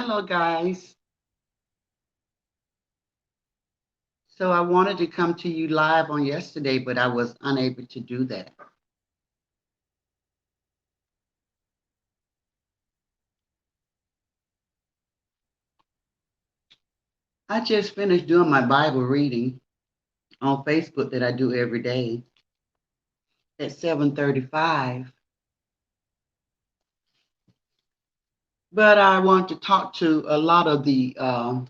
Hello, guys. So I wanted to come to you live on yesterday, but I was unable to do that. I just finished doing my Bible reading on Facebook that I do every day at 7:35. But I want to talk to a lot of the other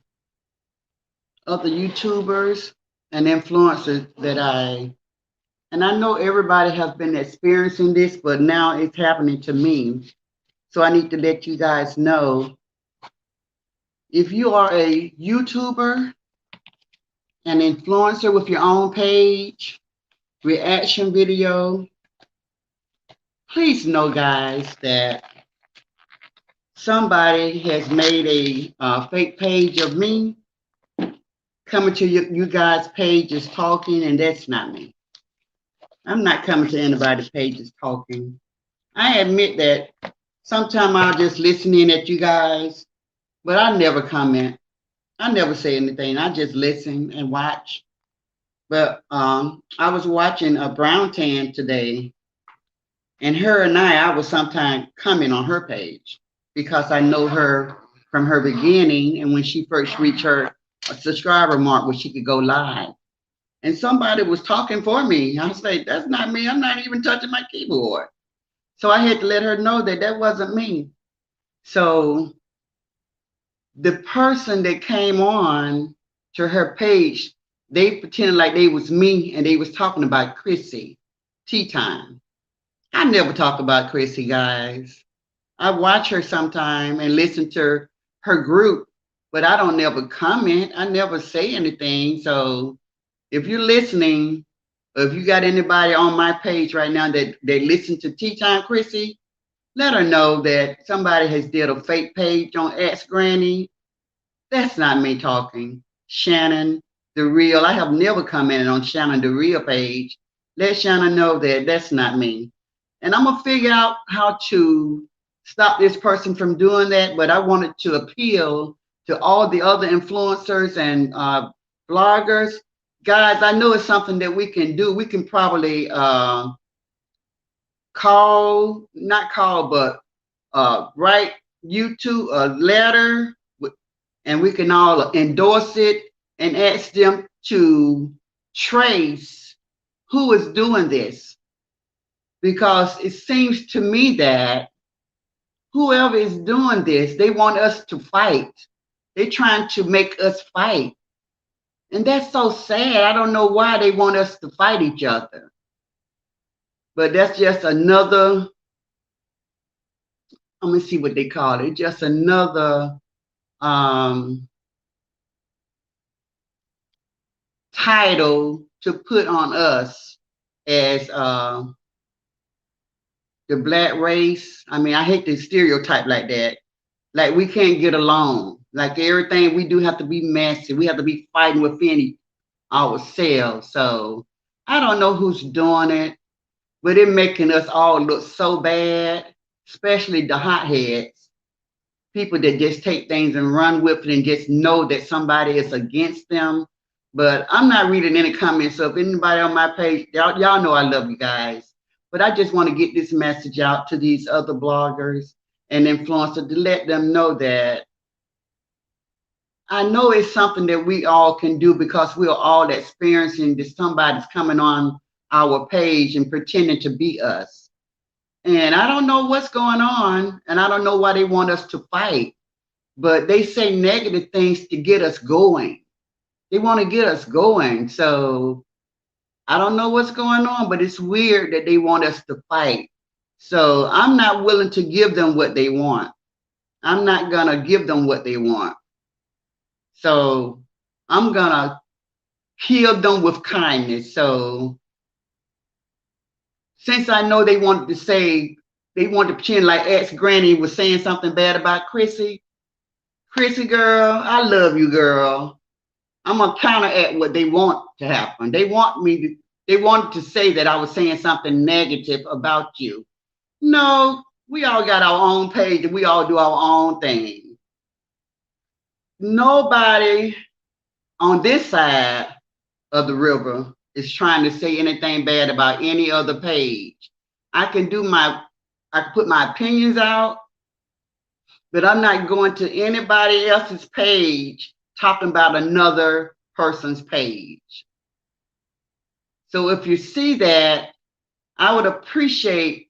YouTubers and influencers and I know everybody has been experiencing this, but now it's happening to me. So I need to let you guys know if you are a YouTuber, an influencer with your own page, reaction video, please know, guys, that somebody has made a fake page of me coming to you guys' pages talking, and that's not me. I'm not coming to anybody's pages talking. I admit that sometimes I'll just listen in at you guys, but I never comment. I never say anything. I just listen and watch. But I was watching a Brown Tan today, and her and I was sometimes comment on her page because I know her from her beginning and when she first reached her subscriber mark where she could go live. And somebody was talking for me. I was like, that's not me. I'm not even touching my keyboard. So I had to let her know that that wasn't me. So the person that came on to her page, they pretended like they was me and they was talking about Chrissy Tea Time. I never talk about Chrissy, guys. I watch her sometime and listen to her group, but I don't never comment. I never say anything. So if you're listening, or if you got anybody on my page right now that they listen to Tea Time Chrissy, let her know that somebody has did a fake page on Ask Granny. That's not me talking. Shannon, the real. I have never commented on Shannon, the real page. Let Shannon know that that's not me. And I'm gonna figure out how to stop this person from doing that. But I wanted to appeal to all the other influencers and bloggers. Guys, I know it's something that we can do. We can probably not call, but write YouTube a letter, and we can all endorse it and ask them to trace who is doing this. Because it seems to me that whoever is doing this, they want us to fight. They're trying to make us fight. And that's so sad. I don't know why they want us to fight each other. But that's just another, I'm gonna see what they call it, just another title to put on us as the black race. I mean, I hate the stereotype like that. Like we can't get along. Like everything we do have to be messy. We have to be fighting within ourselves. So I don't know who's doing it, but it making us all look so bad, especially the hotheads, people that just take things and run with it and just know that somebody is against them. But I'm not reading any comments. So if anybody on my page, y'all know I love you guys. But I just want to get this message out to these other bloggers and influencers to let them know that I know it's something that we all can do because we're all experiencing that somebody's coming on our page and pretending to be us. And I don't know what's going on, and I don't know why they want us to fight, but they say negative things to get us going. They want to get us going. So I don't know what's going on, but it's weird that they want us to fight. So I'm not willing to give them what they want. I'm not going to give them what they want. So I'm going to kill them with kindness. So since I know they wanted to say, they wanted to pretend like ex Granny was saying something bad about Chrissy. Chrissy girl, I love you, girl. I'm gonna counteract what they want to happen. They wanted to say that I was saying something negative about you. No, we all got our own page and we all do our own thing. nobody on this side of the river is trying to say anything bad about any other page. I can put my opinions out, but I'm not going to anybody else's page talking about another person's page. So if you see that, I would appreciate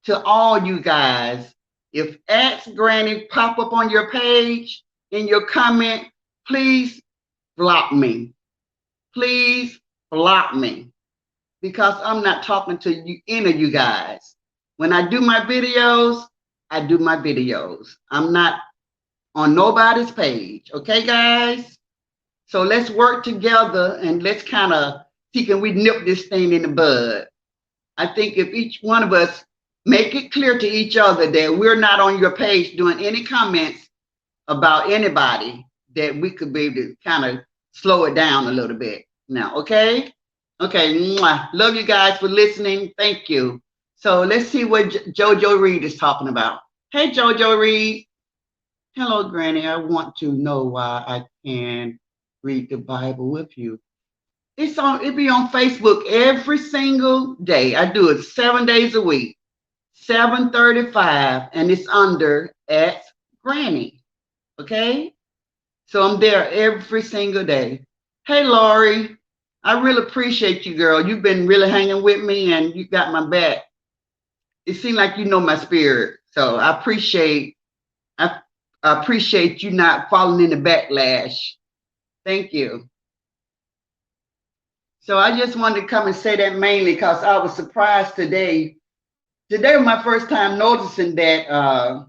to all you guys, if Ask Granny pop up on your page in your comment, please block me. Please block me, because I'm not talking to you, any of you guys. When I do my videos, I do my videos. I'm not on nobody's page. Okay, guys? So let's work together and let's kind of see, can we nip this thing in the bud? I think if each one of us make it clear to each other that we're not on your page doing any comments about anybody, that we could be able to kind of slow it down a little bit now. Okay? Okay. Mwah. Love you guys for listening. Thank you. So let's see what JoJo Reed is talking about. Hey, JoJo Reed. Hello, Granny. I want to know why I can read the Bible with you. It be on Facebook every single day. I do it 7 days a week, 7:35, and it's under Ask Granny. Okay? So I'm there every single day. Hey, Lori, I really appreciate you, girl. You've been really hanging with me and you got my back. It seems like you know my spirit. So I appreciate you not falling in the backlash. Thank you. So I just wanted to come and say that mainly because I was surprised today. Today was my first time noticing that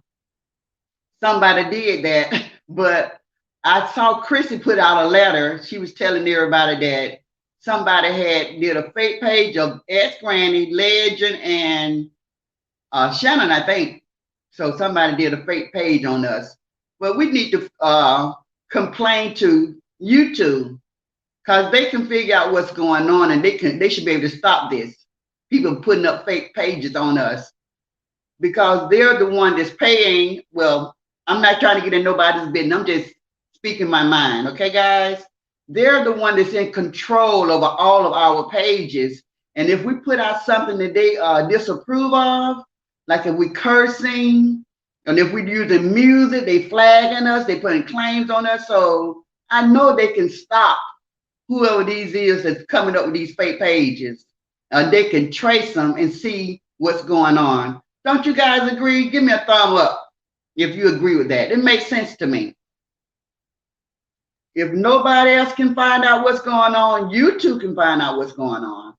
somebody did that, but I saw Chrissy put out a letter. She was telling everybody that somebody did a fake page of Ask Granny, Legend, and Shannon, I think. So somebody did a fake page on us. But we need to complain to YouTube, because they can figure out what's going on, and they should be able to stop this. People putting up fake pages on us, because they're the one that's paying. Well, I'm not trying to get in nobody's business. I'm just speaking my mind. Okay, guys? They're the one that's in control over all of our pages. And if we put out something that they disapprove of, like if we cursing, and if we're using music, they flagging us, they putting claims on us. So I know they can stop whoever these is that's coming up with these fake pages. They can trace them and see what's going on. Don't you guys agree? Give me a thumb up if you agree with that. It makes sense to me. If nobody else can find out what's going on, you two can find out what's going on.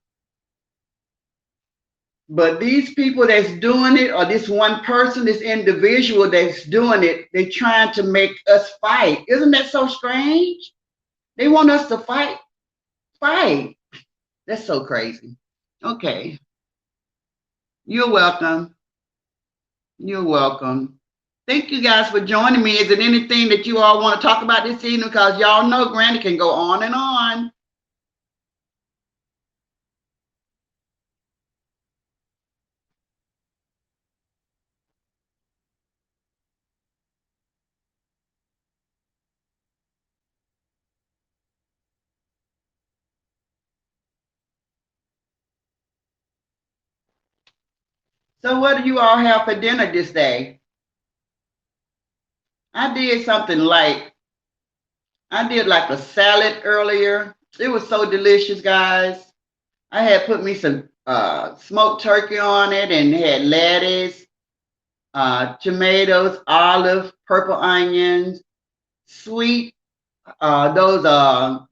But these people that's doing it, or this one person, this individual that's doing it, they're trying to make us fight. Isn't that so strange? They want us to fight. That's so crazy. Okay. You're welcome. You're welcome. Thank you guys for joining me. Is there anything that you all want to talk about this evening? Because y'all know Granny can go on and on. So what do you all have for dinner this day? I did something light. I did like a salad earlier. It was so delicious, guys. I had put me some smoked turkey on it, and had lettuce, tomatoes, olives, purple onions, sweet, those hot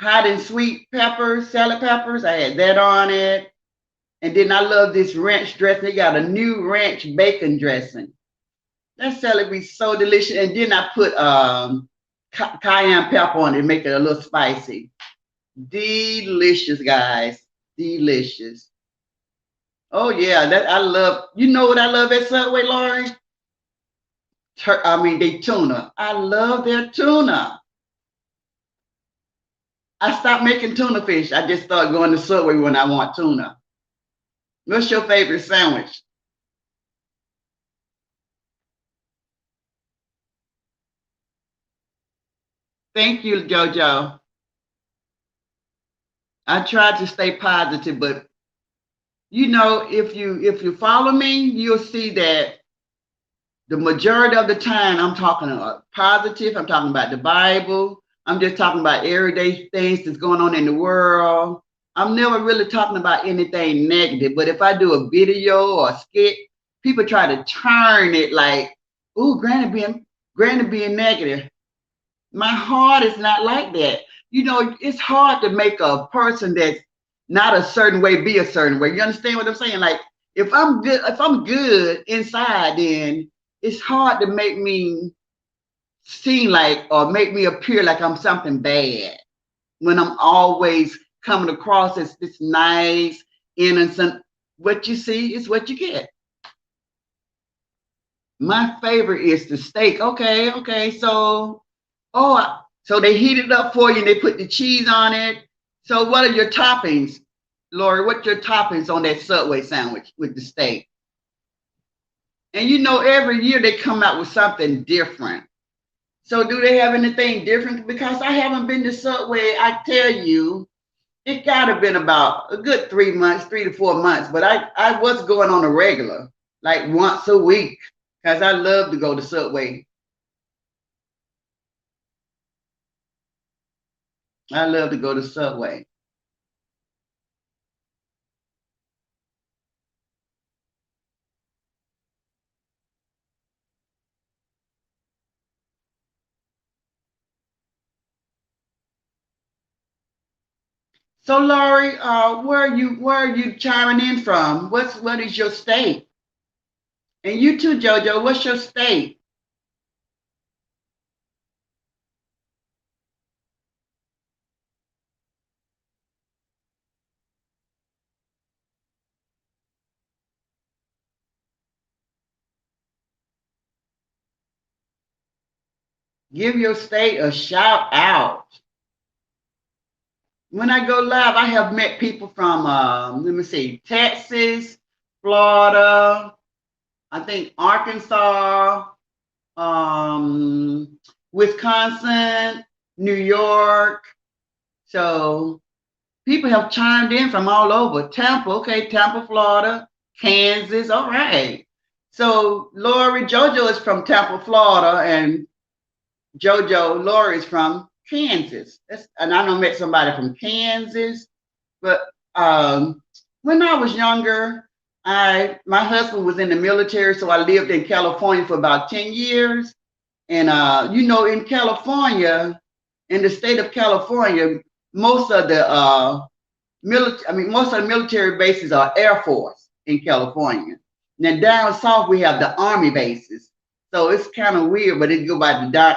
and sweet peppers, salad peppers. I had that on it. And then I love this ranch dressing. They got a new ranch bacon dressing. That salad be so delicious. And then I put cayenne pepper on it, make it a little spicy. Delicious, guys. Delicious. Oh yeah, that I love. You know what I love at Subway, Lori? They tuna. I love their tuna. I stopped making tuna fish. I just started going to Subway when I want tuna. What's your favorite sandwich? Thank you, JoJo. I tried to stay positive, but if you follow me, you'll see that the majority of the time I'm talking about positive. I'm talking about the Bible. I'm just talking about everyday things that's going on in the world. I'm never really talking about anything negative. But if I do a video or a skit, people try to turn it like, "Ooh, Granny being negative." My heart is not like that. It's hard to make a person that's not a certain way be a certain way. You understand what I'm saying? Like if I'm good inside, then it's hard to make me seem like or make me appear like I'm something bad when I'm always coming across as this nice, innocent. What you see is what you get. My favorite is the steak. Okay, okay. So they heat it up for you and they put the cheese on it. So what are your toppings, Lori? What's your toppings on that Subway sandwich with the steak? And every year they come out with something different. So do they have anything different? Because I haven't been to Subway. I tell you, it got to been about a good 3 months, 3 to 4 months. But I was going on a regular, like once a week, because I love to go to Subway. I love to go to Subway. So Laurie, where are you chiming in from? What is your state? And you too, JoJo. What's your state? Give your state a shout out. When I go live, I have met people from let me see, Texas, Florida, I think Arkansas, um, Wisconsin, New York. So people have chimed in from all over. Tampa, okay, Tampa, Florida, Kansas, all right. So Lori JoJo is from Tampa, Florida, and Lori is from Kansas. And I know met somebody from Kansas, but when I was younger, my husband was in the military, so I lived in California for about 10 years. And in California, in the state of California, most of the most of the military bases are Air Force in California. Now down south we have the Army bases, so it's kind of weird, but it go by the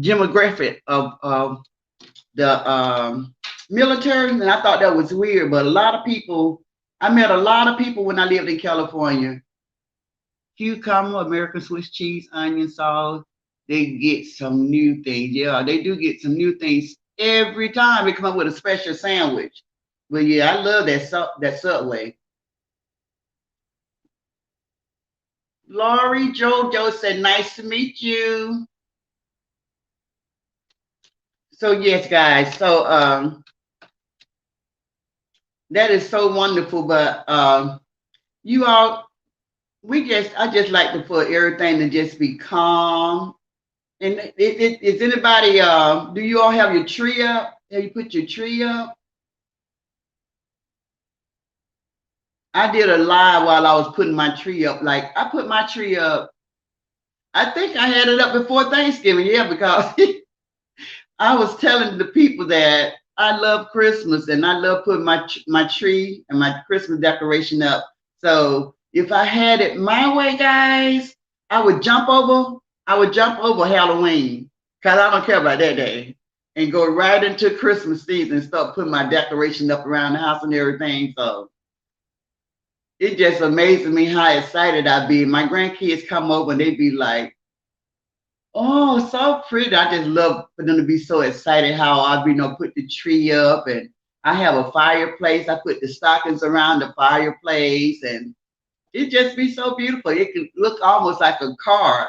demographic of the military, and I thought that was weird. But I met a lot of people when I lived in California. Cucumber, American Swiss cheese, onion sauce. They get some new things. Yeah, they do get some new things every time they come up with a special sandwich. But yeah, I love that Subway. Laurie JoJo said, "Nice to meet you." So yes, guys. So that is so wonderful. But you all, I just like to put everything to just be calm. And is anybody? Do you all have your tree up? Have you put your tree up? I did a live while I was putting my tree up. Like I put my tree up. I think I had it up before Thanksgiving. Yeah, because I was telling the people that I love Christmas and I love putting my tree and my Christmas decoration up. So if I had it my way, guys, I would jump over Halloween because I don't care about that day and go right into Christmas season and start putting my decoration up around the house and everything. So it just amazes me how excited I be. My grandkids come over and they be like, "Oh, so pretty." I just love for them to be so excited how I, put the tree up, and I have a fireplace. I put the stockings around the fireplace and it just be so beautiful. It can look almost like a card.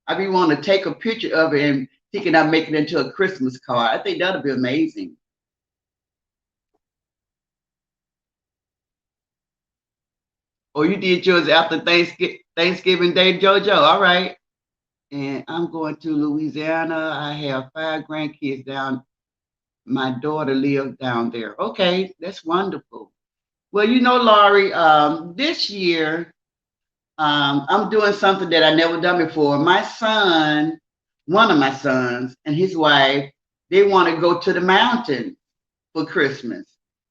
I be wanting to take a picture of it and he cannot make it into a Christmas card. I think that'll be amazing. Or you did yours after Thanksgiving Day, JoJo. All right. And I'm going to Louisiana. I have 5 grandkids down. My daughter lives down there. Okay, that's wonderful. Well, Laurie, this year I'm doing something that I never done before. My son, one of my sons, and his wife, they want to go to the mountains for Christmas.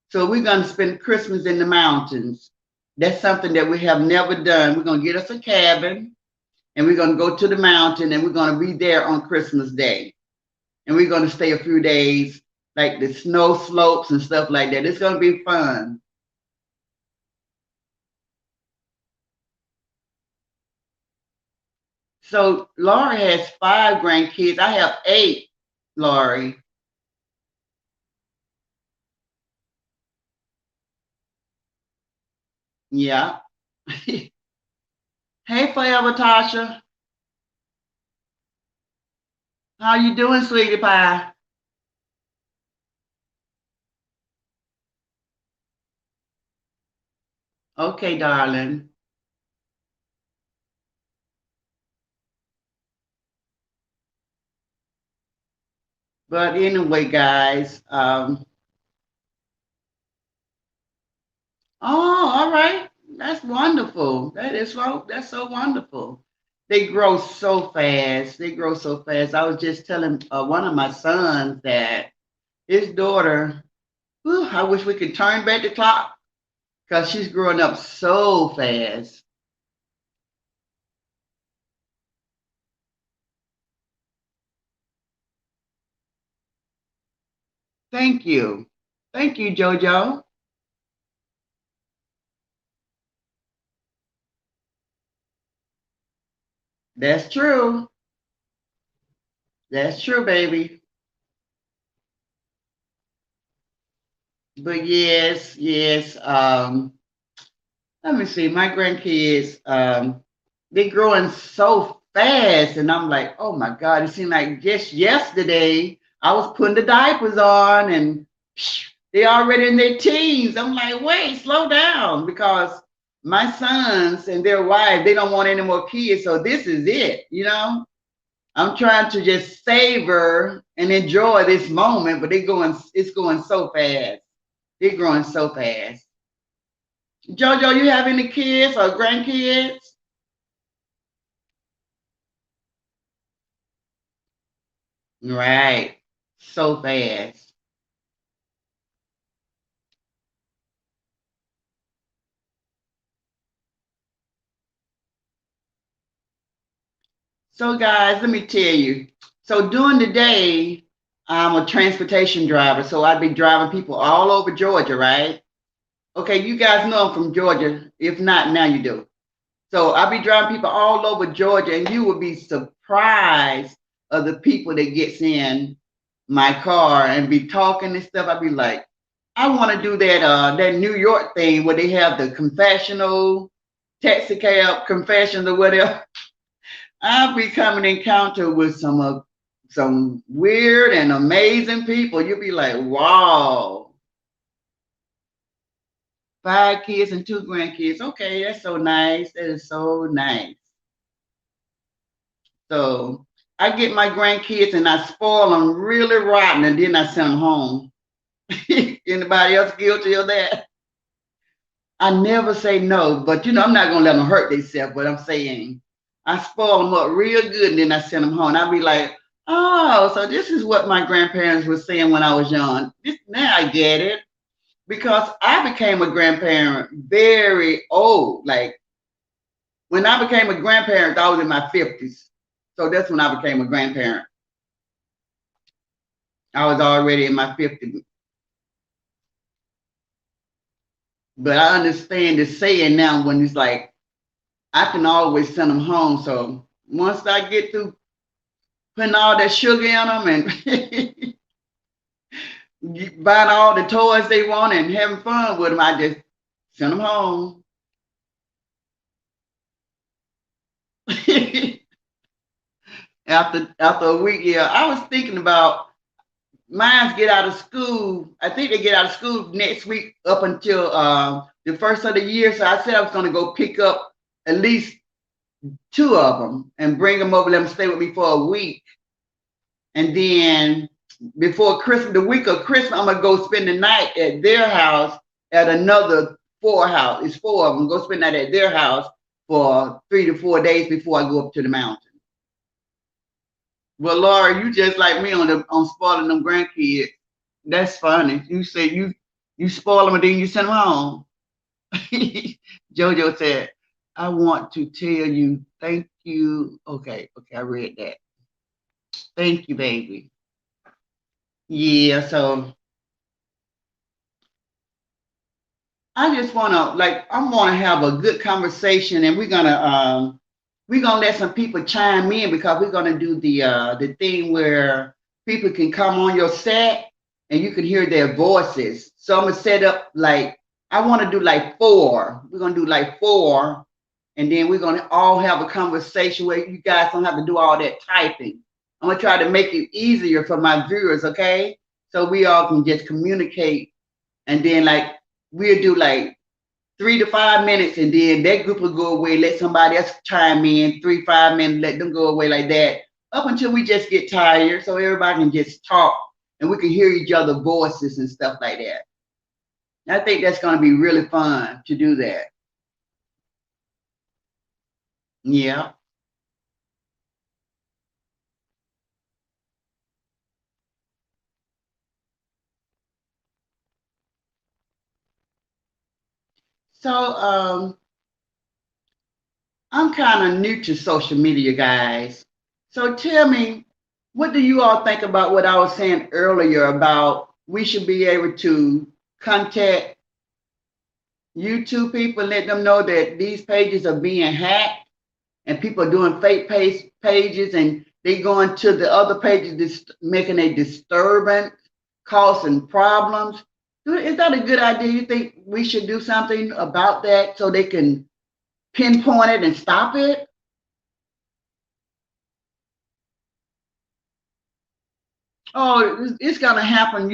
So we're going to spend Christmas in the mountains. That's something that we have never done. We're going to get us a cabin and we're going to go to the mountain and we're going to be there on Christmas Day. And we're going to stay a few days, like the snow slopes and stuff like that. It's going to be fun. So Laurie has 5 grandkids. I have 8, Laurie. Yeah. Hey, Forever Tasha. How you doing, sweetie pie? Okay, darling. But anyway, guys. Oh, all right. That's wonderful. That's so wonderful. They grow so fast. They grow so fast. I was just telling one of my sons that his daughter, whew, I wish we could turn back the clock because she's growing up so fast. Thank you. Thank you, JoJo. That's true. That's true, baby. But yes, yes. Let me see. My grandkids, they growing so fast, and I'm like, oh my God! It seemed like just yesterday I was putting the diapers on, and they already in their teens. I'm like, wait, slow down, because my sons and their wife, they don't want any more kids, so this is it. I'm trying to just savor and enjoy this moment, but it's going so fast. They're growing so fast. Jojo, you have any kids or grandkids? Right. So fast. So guys, let me tell you. So during the day, I'm a transportation driver, so I'd be driving people all over Georgia, right? Okay, you guys know I'm from Georgia. If not, now you do. So I'll be driving people all over Georgia, and you will be surprised of the people that gets in my car and be talking and stuff. I'd be like, I want to do that New York thing where they have the confessional, taxi cab confessions or whatever. I'll be coming in encounter with some weird and amazing people. You'll be like, wow, 5 kids and 2 grandkids. Okay, that's so nice. That is so nice. So I get my grandkids and I spoil them really rotten and then I send them home. Anybody else guilty of that? I never say no, but I'm not gonna let them hurt themselves. But I'm saying I spoil them up real good and then I send them home. I'll be like, oh, so this is what my grandparents were saying when I was young. Now I get it because I became a grandparent very old. Like when I became a grandparent, I was in my 50s. So that's when I became a grandparent. I was already in my 50s. But I understand the saying now when it's like, I can always send them home. So once I get through putting all that sugar in them and buying all the toys they want and having fun with them, I just send them home. After a week, yeah. I was thinking about mines get out of school. I think they get out of school next week up until the first of the year. So I said I was going to go pick up at least two of them and bring them over, let them stay with me for a week. And then before Christmas, the week of Christmas, I'm going to go spend the night at their house at another four house. It's four of them. Go spend that at their house for 3 to 4 days before I go up to the mountain. Well, Laura, you just like me on spoiling them grandkids. That's funny. You say you spoil them and then you send them home. Jojo said, I want to tell you thank you. Okay, I read that. Thank you, baby. Yeah, so I just wanna I wanna have a good conversation, and we're gonna let some people chime in because we're gonna do the thing where people can come on your set and you can hear their voices. So I'm gonna set up I want to do four. We're gonna do four, and then we're gonna all have a conversation where you guys don't have to do all that typing. I'm gonna try to make it easier for my viewers, okay? So we all can just communicate, and then we'll do 3 to 5 minutes, and then that group will go away. Let somebody else chime in 3, 5 minutes. Let them go away like that up until we just get tired, so everybody can just talk and we can hear each other's voices and stuff like that. I think that's going to be really fun to do that. Yeah. So I'm kind of new to social media, guys. So tell me, what do you all think about what I was saying earlier about we should be able to contact YouTube people, let them know that these pages are being hacked and people are doing fake pages and they going to the other pages making a disturbance, causing problems. Is that a good idea? You think we should do something about that so they can pinpoint it and stop it? Oh, it's gonna happen,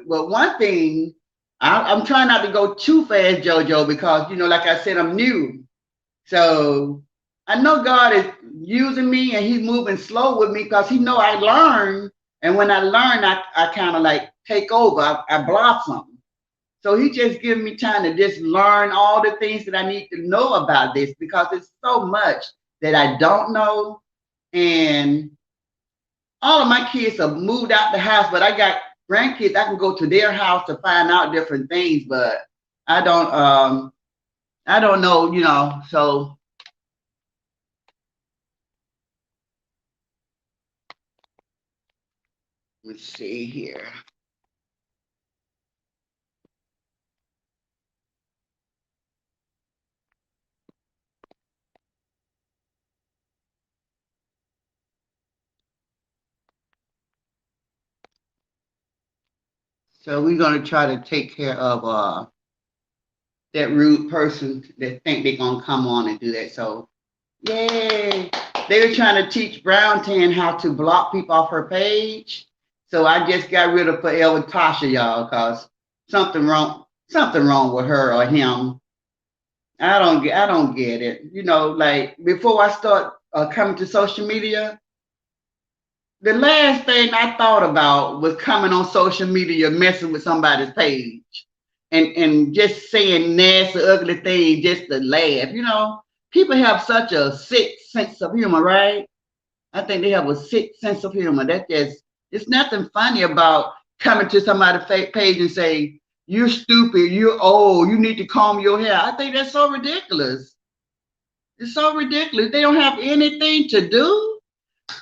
but one thing, I'm trying not to go too fast, Jojo, because like I said, I'm new. So I know God is using me and he's moving slow with me because he know I learn. And when I learn, I kind of take over. I blossom. So he just giving me time to just learn all the things that I need to know about this because it's so much that I don't know. And all of my kids have moved out the house, but I got grandkids. I can go to their house to find out different things, but I don't know, so let's see here. So we're gonna try to take care of that rude person that think they're gonna come on and do that. So yay. They were trying to teach Brown Tan how to block people off her page. So I just got rid of Forever Tasha, y'all, because something wrong with her or him. I don't get it. Before I start coming to social media, the last thing I thought about was coming on social media, messing with somebody's page and just saying nasty, ugly things just to laugh. People have such a sick sense of humor, right? I think they have a sick sense of humor. It's nothing funny about coming to somebody's page and say, you're stupid, you're old, you need to comb your hair. I think that's so ridiculous. It's so ridiculous. They don't have anything to do.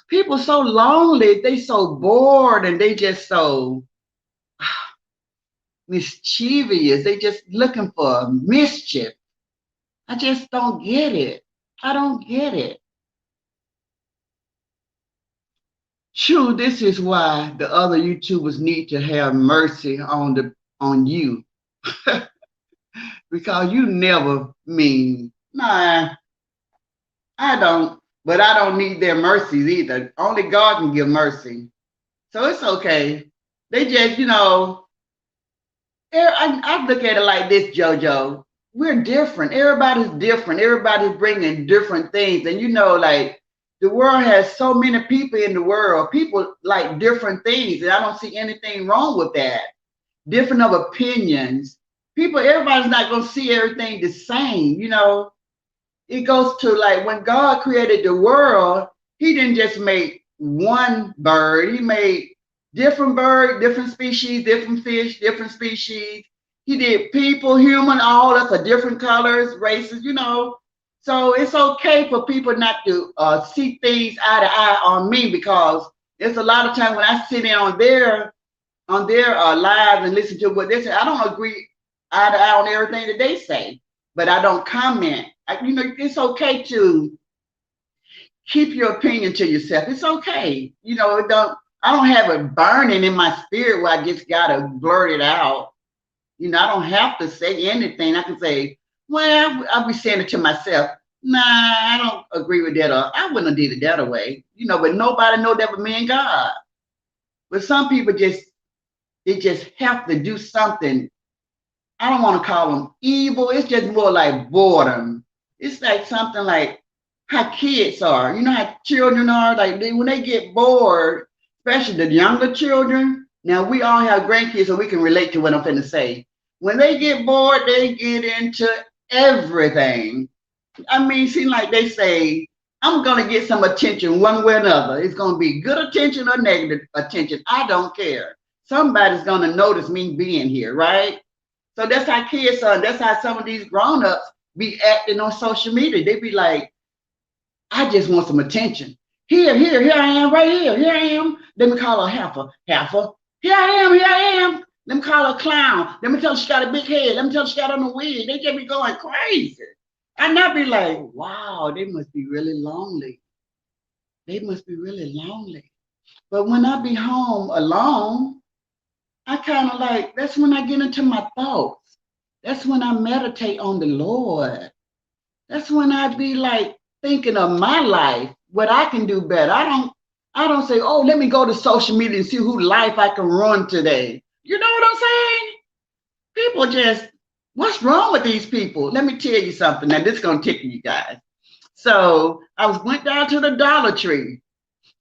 People so lonely, they so bored, and they just so mischievous. They just looking for mischief. I just don't get it. I don't get it. True, this is why the other YouTubers need to have mercy on you. Because you never mean, nah, I don't. but I don't need their mercies either. Only God can give mercy. So it's okay. They just, I look at it like this, JoJo. We're different. Everybody's different. Everybody's bringing different things. And like the world has so many people in the world. People like different things. And I don't see anything wrong with that. Different of opinions. Everybody's not going to see everything the same. It goes to like when God created the world, he didn't just make one bird. He made different bird, different species, different fish, different species. He did people, human, all that's a different colors, races. So it's okay for people not to see things eye to eye on me, because there's a lot of times when I sit in on their lives and listen to what they say, I don't agree eye to eye on everything that they say, but I don't comment. It's okay to keep your opinion to yourself. It's okay. I don't have it burning in my spirit where I just gotta blurt it out. I don't have to say anything. I can say, well, I'll be saying it to myself. Nah, I don't agree with that, or I wouldn't have did it that way. But nobody know that but me and God. But some people they just have to do something. I don't want to call them evil. It's just more like boredom. It's like something like how kids are. How children are. Like when they get bored, especially the younger children. Now we all have grandkids, so we can relate to what I'm finna say. When they get bored, they get into everything. Seem like they say, I'm gonna get some attention one way or another. It's gonna be good attention or negative attention. I don't care. Somebody's gonna notice me being here, right? So that's how kids are. That's how some of these grown-ups be acting on social media. They be like, I just want some attention. Here I am, right here. Here I am. Let me call her heifer. Here I am. Let me call her clown. Let me tell her she got a big head. Let me tell her she got on a wig. They just be going crazy. And I'd be like, wow, they must be really lonely. They must be really lonely. But when I be home alone, I kind of like, that's when I get into my thoughts. That's when I meditate on the Lord. That's when I be like thinking of my life, what I can do better. I don't say, oh, let me go to social media and see who life I can run today. You know what I'm saying? People just, what's wrong with these people? Let me tell you something. Now this is gonna tickle you guys. So I went down to the Dollar Tree.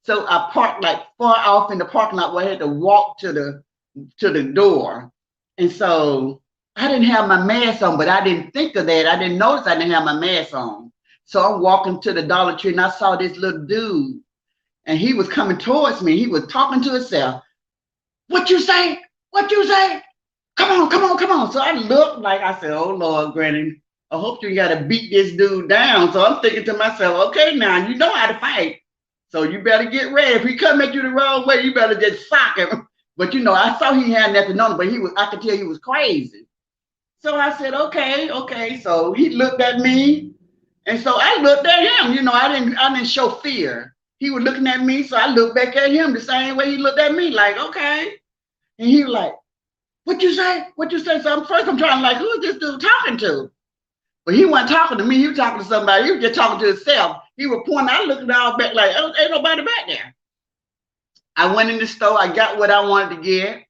So I parked like far off in the parking lot where I had to walk to the door. And so I didn't have my mask on, but I didn't think of that. I didn't notice I didn't have my mask on. So I'm walking to the Dollar Tree and I saw this little dude and he was coming towards me. He was talking to himself. What you say? What you say? Come on. So I looked like, I said, oh Lord, Granny, I hope you got to beat this dude down. So I'm thinking to myself, okay, now you know how to fight. So you better get ready. If he come at you the wrong way, you better just sock him. But I saw he had nothing on him, but I could tell he was crazy. So I said, okay. So he looked at me. And so I looked at him. I didn't show fear. He was looking at me, so I looked back at him the same way he looked at me, like, okay. And he was like, what you say? What you say? So first I'm trying like, who is this dude talking to? But he wasn't talking to me. He was talking to somebody. He was just talking to himself. He was pointing. I looked all back like, oh, ain't nobody back there. I went in the store. I got what I wanted to get.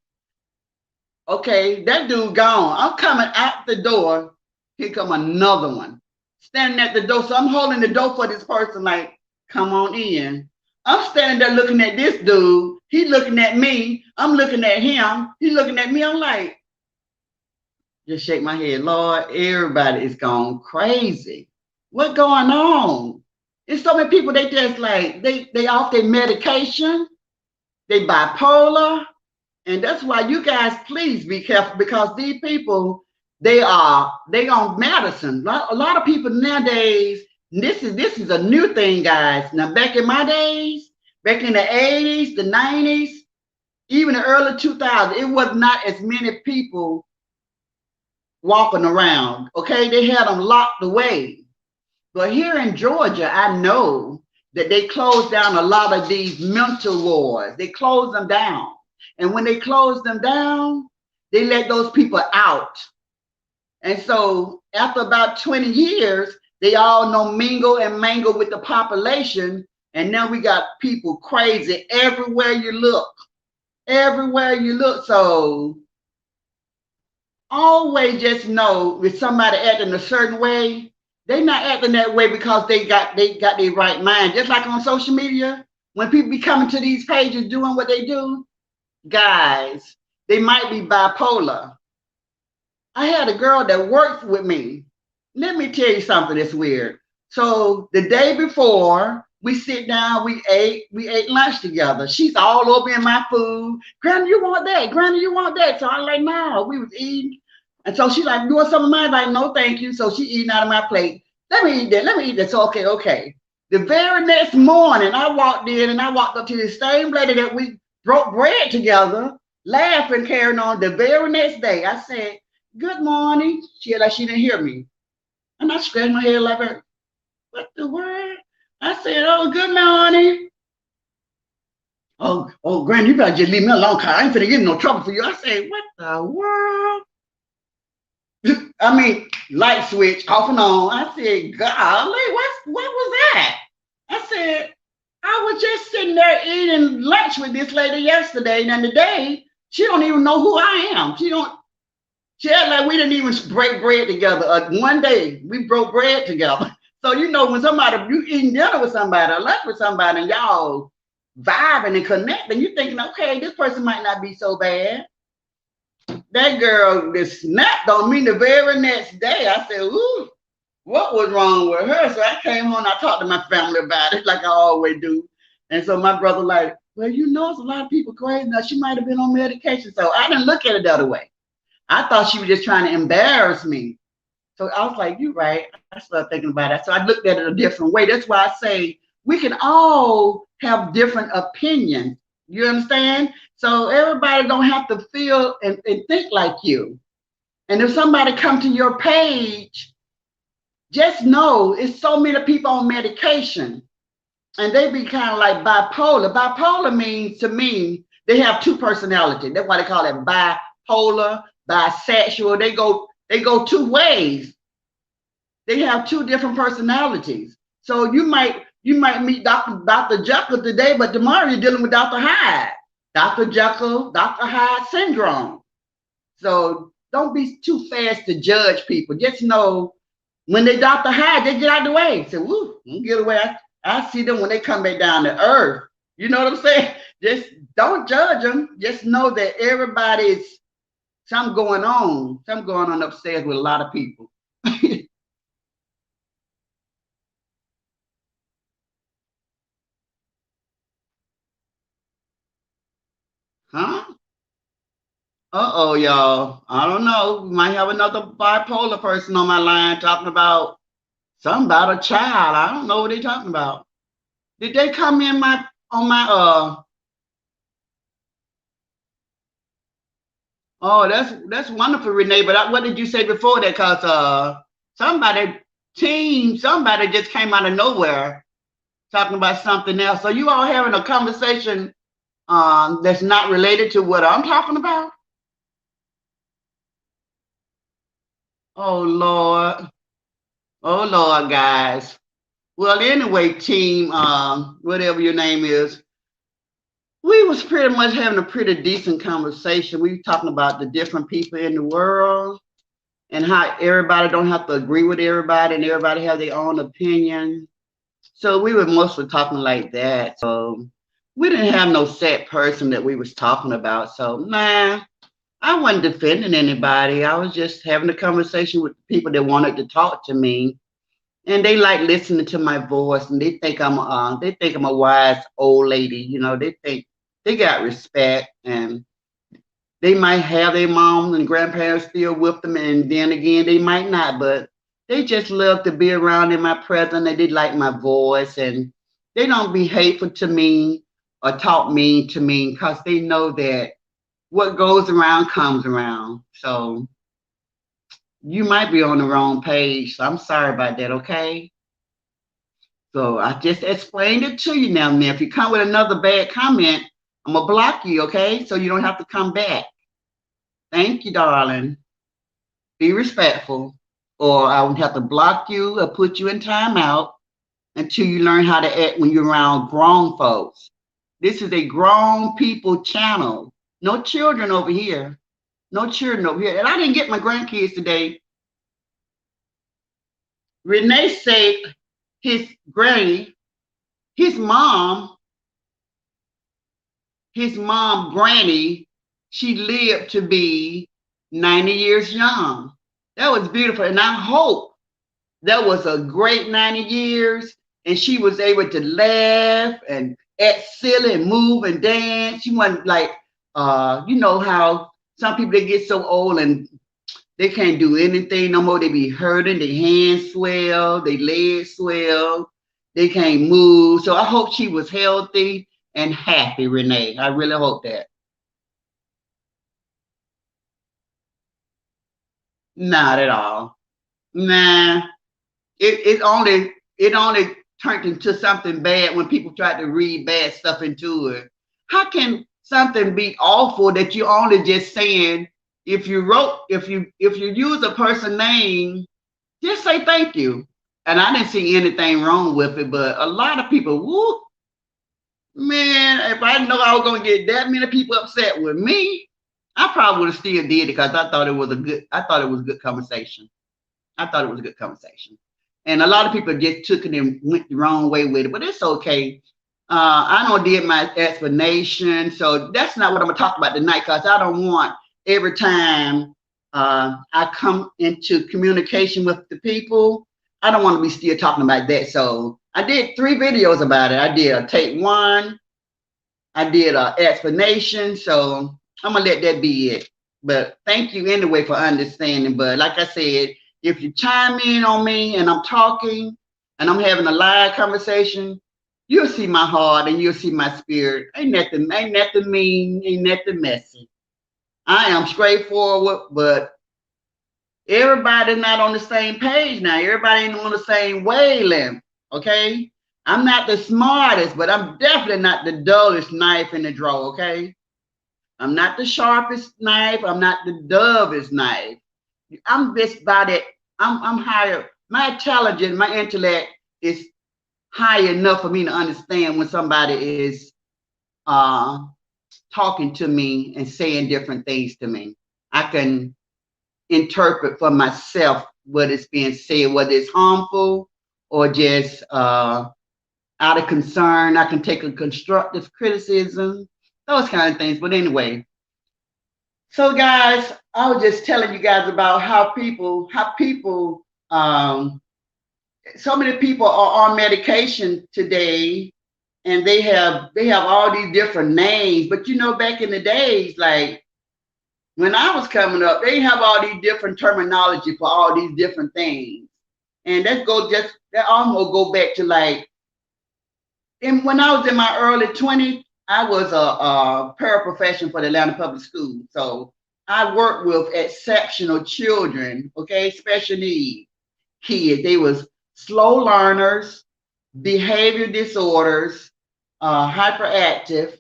Okay, that dude gone. I'm coming out the door. Here come another one. Standing at the door. So I'm holding the door for this person like, come on in. I'm standing there looking at this dude. He looking at me. I'm looking at him. He looking at me. I'm like, just shake my head. Lord, everybody is gone crazy. What going on? There's so many people, they just like, they off their medication. They bipolar. And that's why you guys, please be careful, because these people, they on medicine. A lot of people nowadays, this is a new thing, guys. Now, back in my days, back in the 80s, the 90s, even the early 2000s, it was not as many people walking around. Okay, they had them locked away. But here in Georgia, I know that they closed down a lot of these mental wards. They closed them down. And when they closed them down, they let those people out. And so after about 20 years, They all know mingle and mangle with the population. And now we got people crazy everywhere you look. Everywhere you look. So always just know if somebody acting a certain way, they not acting that way because they got their right mind. Just like on social media, when people be coming to these pages doing what they do, guys, they might be bipolar. I had a girl that worked with me. Let me tell you something that's weird. So the day before, we sit down, we ate lunch together. She's all over in my food. Granny, you want that? Granny, you want that? So I'm like, no, we was eating. And so she's like, you want some of mine? I'm like, no, thank you. So she eating out of my plate. Let me eat that. Let me eat that. So okay, okay. The very next morning, I walked in and I walked up to the same lady that we broke bread together, laughing, carrying on. The very next day, I said, good morning. She had like she didn't hear me. And I scratched my head like, what the word? I said, oh, good morning. Oh, Granny, you better just leave me alone, cause I ain't finna get in no trouble for you. I said, what the world? I mean, light switch off and on. I said, golly, what was that? I said, I was just sitting there eating lunch with this lady yesterday, and today she don't even know who I am. She had like we didn't even break bread together. One day we broke bread together. So you know when you eating dinner with somebody or lunch with somebody and y'all vibing and connecting, you thinking, okay, this person might not be so bad. That girl just snapped on me the very next day. I said, ooh, what was wrong with her? So I came home and I talked to my family about it like I always do. And so my brother like, well, you know, it's a lot of people crazy. Now she might have been on medication. So I didn't look at it the other way. I thought she was just trying to embarrass me. So I was like, you're right. I started thinking about it. So I looked at it a different way. That's why I say we can all have different opinions. You understand? So everybody don't have to feel and think like you. And if somebody come to your page, just know it's so many people on medication. And they be kind of like bipolar. Bipolar means to me, they have two personalities. That's why they call it bipolar, bisexual. They go two ways. They have two different personalities. So you might meet Dr. Jekyll today, but tomorrow you're dealing with Dr. Hyde. Dr. Jekyll, Dr. Hyde syndrome. So don't be too fast to judge people. Just know when they Dr. Hyde, they get out of the way. Say, woo, get away. I see them when they come back down to earth. You know what I'm saying? Just don't judge them. Just know that everybody's something going on upstairs with a lot of people. Huh? Uh-oh, y'all. I don't know. We might have another bipolar person on my line talking about something about a child. I don't know what they're talking about. Did they come in on my oh, that's wonderful, Renee. But what did you say before that? Cause somebody just came out of nowhere talking about something else. So you all having a conversation that's not related to what I'm talking about? Oh Lord. Oh Lord, guys. Well, anyway, team, whatever your name is, we was pretty much having a pretty decent conversation. We were talking about the different people in the world and how everybody don't have to agree with everybody and everybody have their own opinion. So we were mostly talking like that. So we didn't have no set person that we was talking about. So nah, I wasn't defending anybody. I was just having a conversation with people that wanted to talk to me. And they like listening to my voice and they think I'm a wise old lady. You know, they think they got respect and they might have their moms and grandparents still with them, and then again they might not, but they just love to be around in my presence and they like my voice and they don't be hateful to me or talk mean to me because they know that what goes around comes around. So you might be on the wrong page. So I'm sorry about that, okay? So I just explained it to you now. If you come with another bad comment, I'm gonna block you, okay? So you don't have to come back. Thank you, darling. Be respectful. or I would have to block you or put you in timeout until you learn how to act when you're around grown folks. This is a grown people channel. No children over here. No children over here. And I didn't get my grandkids today. Renee said his granny, his mom, granny, she lived to be 90 years young. That was beautiful. And I hope that was a great 90 years. And she was able to laugh and act silly and move and dance. She wasn't like, you know how some people, they get so old and they can't do anything no more. They be hurting, their hands swell, their legs swell, they can't move. So I hope she was healthy and happy, Renee. I really hope that. Not at all. Nah. It only turned into something bad when people tried to read bad stuff into it. How can something be awful that you only just saying if you use a person name, just say thank you. And I didn't see anything wrong with it, but a lot of people, whoop, man, if I know I was gonna get that many people upset with me, I probably would have still did it because I thought it was a good conversation. I thought it was a good conversation. And a lot of people just took it and went the wrong way with it, but it's okay. I don't did my explanation, so that's not what I'm gonna talk about tonight because I don't want every time I come into communication with the people, I don't want to be still talking about that. So I did 3 videos about it. I did a take 1, I did an explanation, so I'm gonna let that be it. But thank you anyway for understanding. But like I said, if you chime in on me and I'm talking and I'm having a live conversation, you'll see my heart and you'll see my spirit. Ain't nothing mean, ain't nothing messy. I am straightforward, but everybody's not on the same page now. Everybody ain't on the same wavelength. Okay. I'm not the smartest, but I'm definitely not the dullest knife in the drawer. Okay. I'm not the sharpest knife. I'm not the dullest knife. I'm just about it. I'm higher. My intelligence, my intellect is high enough for me to understand when somebody is uh talking to me and saying different things to me. I can interpret for myself what is being said, whether it's harmful or just out of concern. I can take a constructive criticism, those kind of things. But anyway, so guys, I was just telling you guys about how so many people are on medication today and they have all these different names. But you know, back in the days, like when I was coming up, they have all these different terminology for all these different things. And that almost go back to like when I was in my early 20s, I was a paraprofessional for the Atlanta Public Schools. So I worked with exceptional children, okay, special needs kids. They was slow learners, behavior disorders, hyperactive,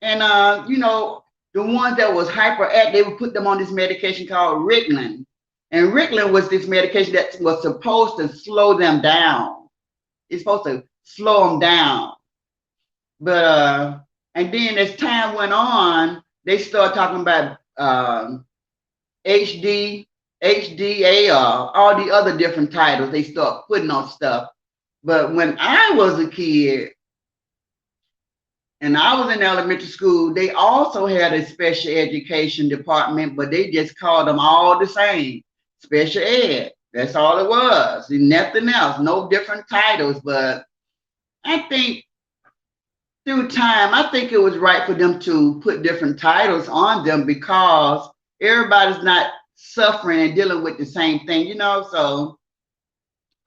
and you know, the ones that was hyperactive, they would put them on this medication called Ritalin. And Ritalin was this medication that was supposed to slow them down. It's supposed to slow them down. But and then as time went on, they started talking about HD, HDAR, all the other different titles they start putting on stuff. But when I was a kid and I was in elementary school, they also had a special education department, but they just called them all the same, special ed. That's all it was, nothing else, no different titles. But I think through time, I think it was right for them to put different titles on them because everybody's not suffering and dealing with the same thing, you know. So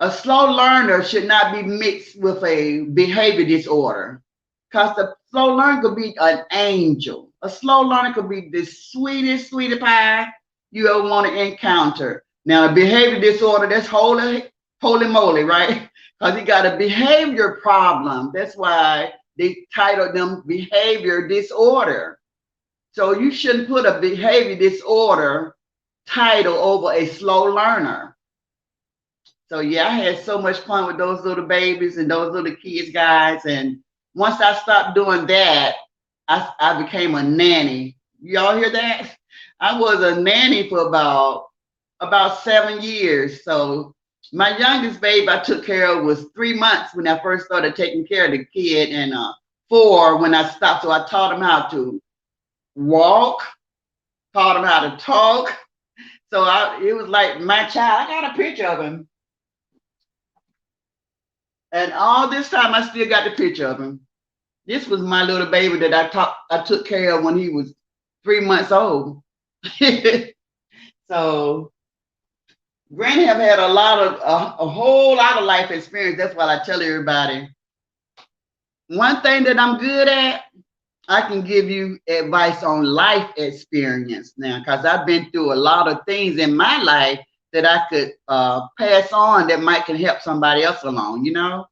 a slow learner should not be mixed with a behavior disorder because the slow learner could be an angel. A slow learner could be the sweetest, sweetie pie you ever want to encounter. Now, a behavior disorder, that's holy moly, right? Because he got a behavior problem. That's why they titled them behavior disorder. So you shouldn't put a behavior disorder title over a slow learner. So yeah, I had so much fun with those little babies and those little kids, guys. And once I stopped doing that, I became a nanny. Y'all hear that? I was a nanny for about 7 years. So my youngest babe I took care of was 3 months when I first started taking care of the kid, and 4 when I stopped. So I taught him how to walk, taught him how to talk. So it was like my child. I got a picture of him. And all this time, I still got the picture of him. This was my little baby that I took care of when he was 3 months old. So Granny have had a whole lot of life experience. That's why I tell everybody. One thing that I'm good at, I can give you advice on life experience now, because I've been through a lot of things in my life that I could pass on that might can help somebody else along, you know?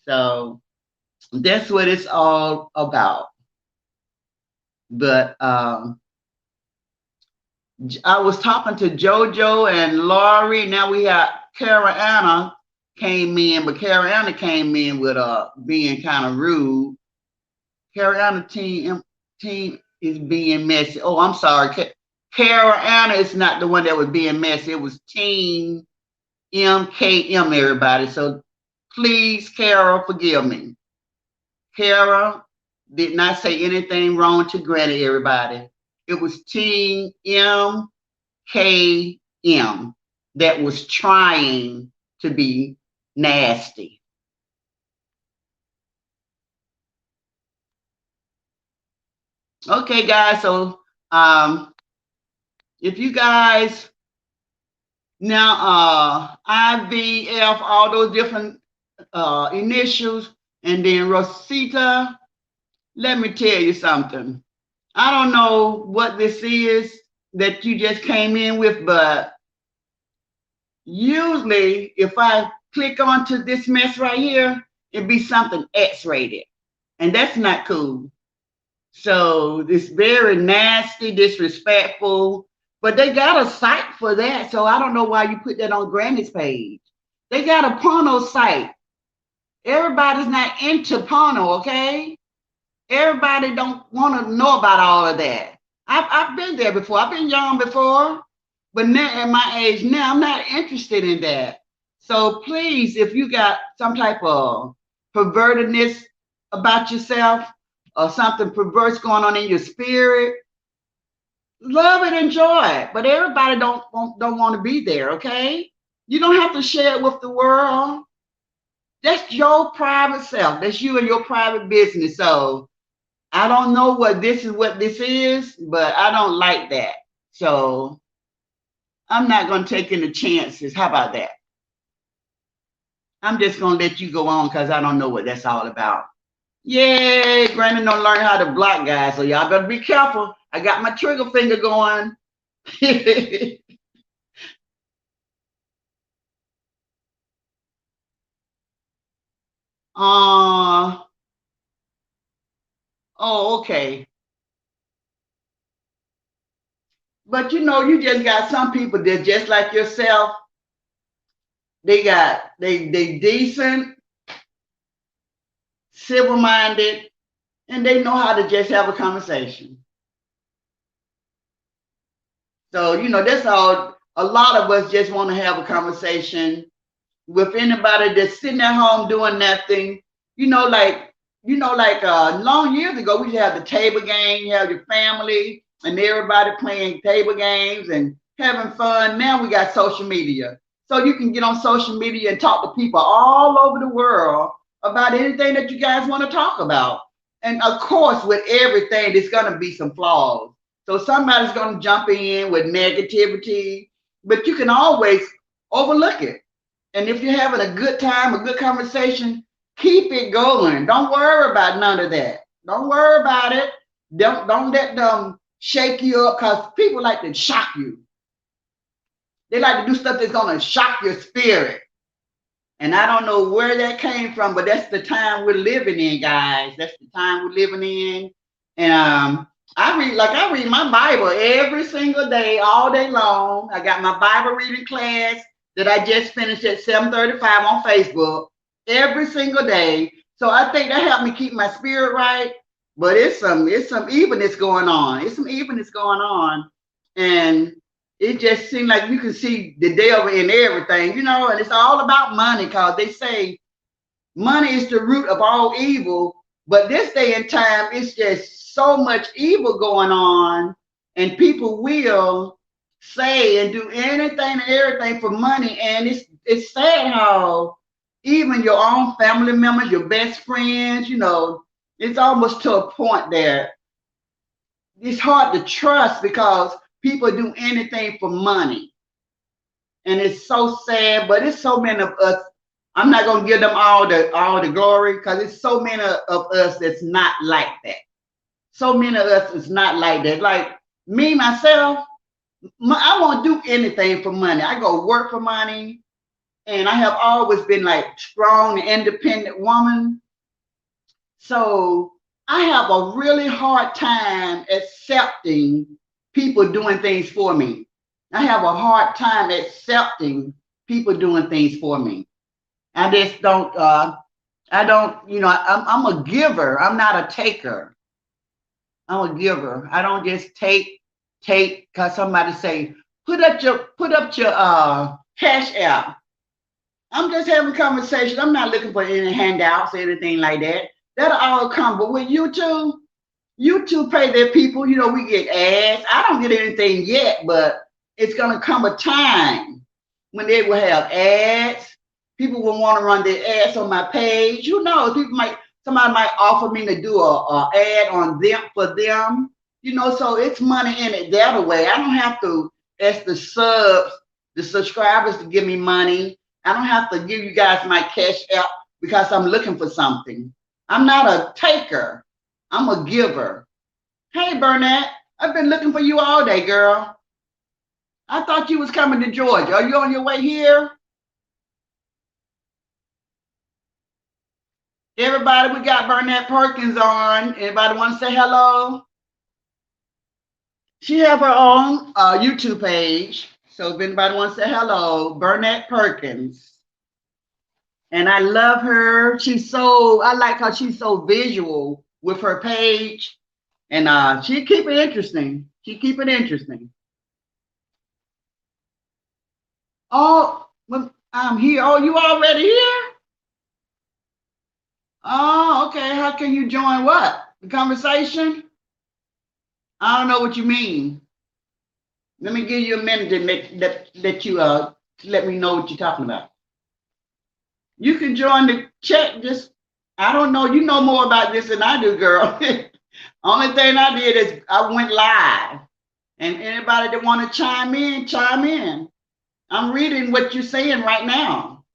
So that's what it's all about. But I was talking to JoJo and Laurie. Now we have Kara Anna came in, but Kara Anna came in with being kind of rude. Kara Anna team is being messy. Oh, I'm sorry. Kara Anna is not the one that was being messy. It was Team MKM, everybody. So please, Kara, forgive me. Kara did not say anything wrong to Granny, everybody. It was Team MKM that was trying to be nasty. Okay, guys. So if you guys now IVF, all those different initials, and then Rosita, let me tell you something. I don't know what this is that you just came in with, but usually if I click onto this mess right here, it'd be something X-rated, and that's not cool. So it's very nasty, disrespectful, but they got a site for that. So I don't know why you put that on Granny's page. They got a porno site. Everybody's not into porno, okay? Everybody don't want to know about all of that. I've been there before. I've been young before, but now at my age now, I'm not interested in that. So please, if you got some type of pervertedness about yourself or something perverse going on in your spirit, love it, enjoy it. But everybody don't want to be there, okay? You don't have to share it with the world. That's your private self. That's you and your private business. So I don't know what this is, but I don't like that. So I'm not going to take any chances. How about that? I'm just going to let you go on because I don't know what that's all about. Yay, Granny don't learn how to block, guys. So y'all better be careful. I got my trigger finger going. Oh, okay. But you know, you just got some people that just like yourself. They decent, civil minded, and they know how to just have a conversation. So, you know, that's all. A lot of us just want to have a conversation with anybody that's sitting at home doing nothing. You know, like long years ago, we used to have the table game. You have your family and everybody playing table games and having fun. Now we got social media. So you can get on social media and talk to people all over the world about anything that you guys want to talk about. And of course, with everything, there's going to be some flaws. So somebody's going to jump in with negativity, but you can always overlook it. And if you're having a good time, a good conversation, keep it going. Don't worry about none of that. Don't worry about it. Don't let them shake you up, because people like to shock you. They like to do stuff that's going to shock your spirit. And I don't know where that came from, but that's the time we're living in, guys. That's the time we're living in. And I read my Bible every single day, all day long. I got my Bible reading class that I just finished at 7:35 on Facebook every single day. So I think that helped me keep my spirit right. But it's some evenness going on. It's some evenness going on. And it just seemed like you can see the devil in everything, and it's all about money because they say money is the root of all evil. But this day and time, it's just so much evil going on, and people will say and do anything and everything for money. And it's sad how even your own family members, your best friends, it's almost to a point that it's hard to trust because people do anything for money. And it's so sad, but it's so many of us. I'm not gonna give them all the glory because it's so many of us that's not like that. So many of us is not like that. Like me myself, I won't do anything for money. I go work for money, and I have always been like strong and independent woman. So I have a really hard time accepting people doing things for me. I have a hard time accepting people doing things for me. I just don't. I don't. I'm a giver. I'm not a taker. I'm a giver. I don't just take because somebody say put up your cash app. I'm just having conversation. I'm not looking for any handouts or anything like that. That'll all come. But with YouTube pay their people. We get ads. I don't get anything yet, but it's gonna come a time when they will have ads. People will want to run their ads on my page. Somebody might offer me to do a ad on them for them. So it's money in it that way. I don't have to ask the subscribers to give me money. I don't have to give you guys my cash app because I'm looking for something. I'm not a taker. I'm a giver. Hey, Burnett, I've been looking for you all day, girl. I thought you was coming to Georgia. Are you on your way here? Everybody, we got Burnett Perkins on. Everybody want to say hello? She have her own YouTube page. So if anybody wants to say hello, Burnett Perkins. And I love her. I like how she's so visual with her page. And she keep it interesting. Oh, I'm here. Oh, you already here? Oh, okay. How can you join what? The conversation? I don't know what you mean. Let me give you a minute to let you let me know what you're talking about. You can join the chat. I don't know. You know more about this than I do, girl. Only thing I did is I went live. And anybody that want to chime in, chime in. I'm reading what you're saying right now.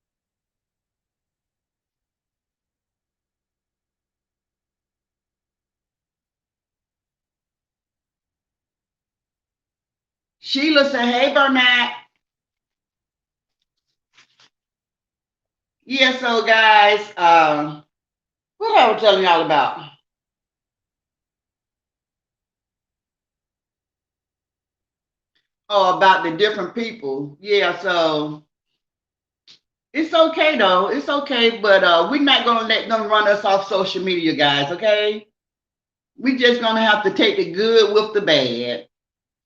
Sheila said, hey, Burnett. Yeah, so guys, what I was telling y'all about? Oh, about the different people. Yeah, so it's okay though. It's okay, but we're not gonna let them run us off social media, guys, okay? We just gonna have to take the good with the bad.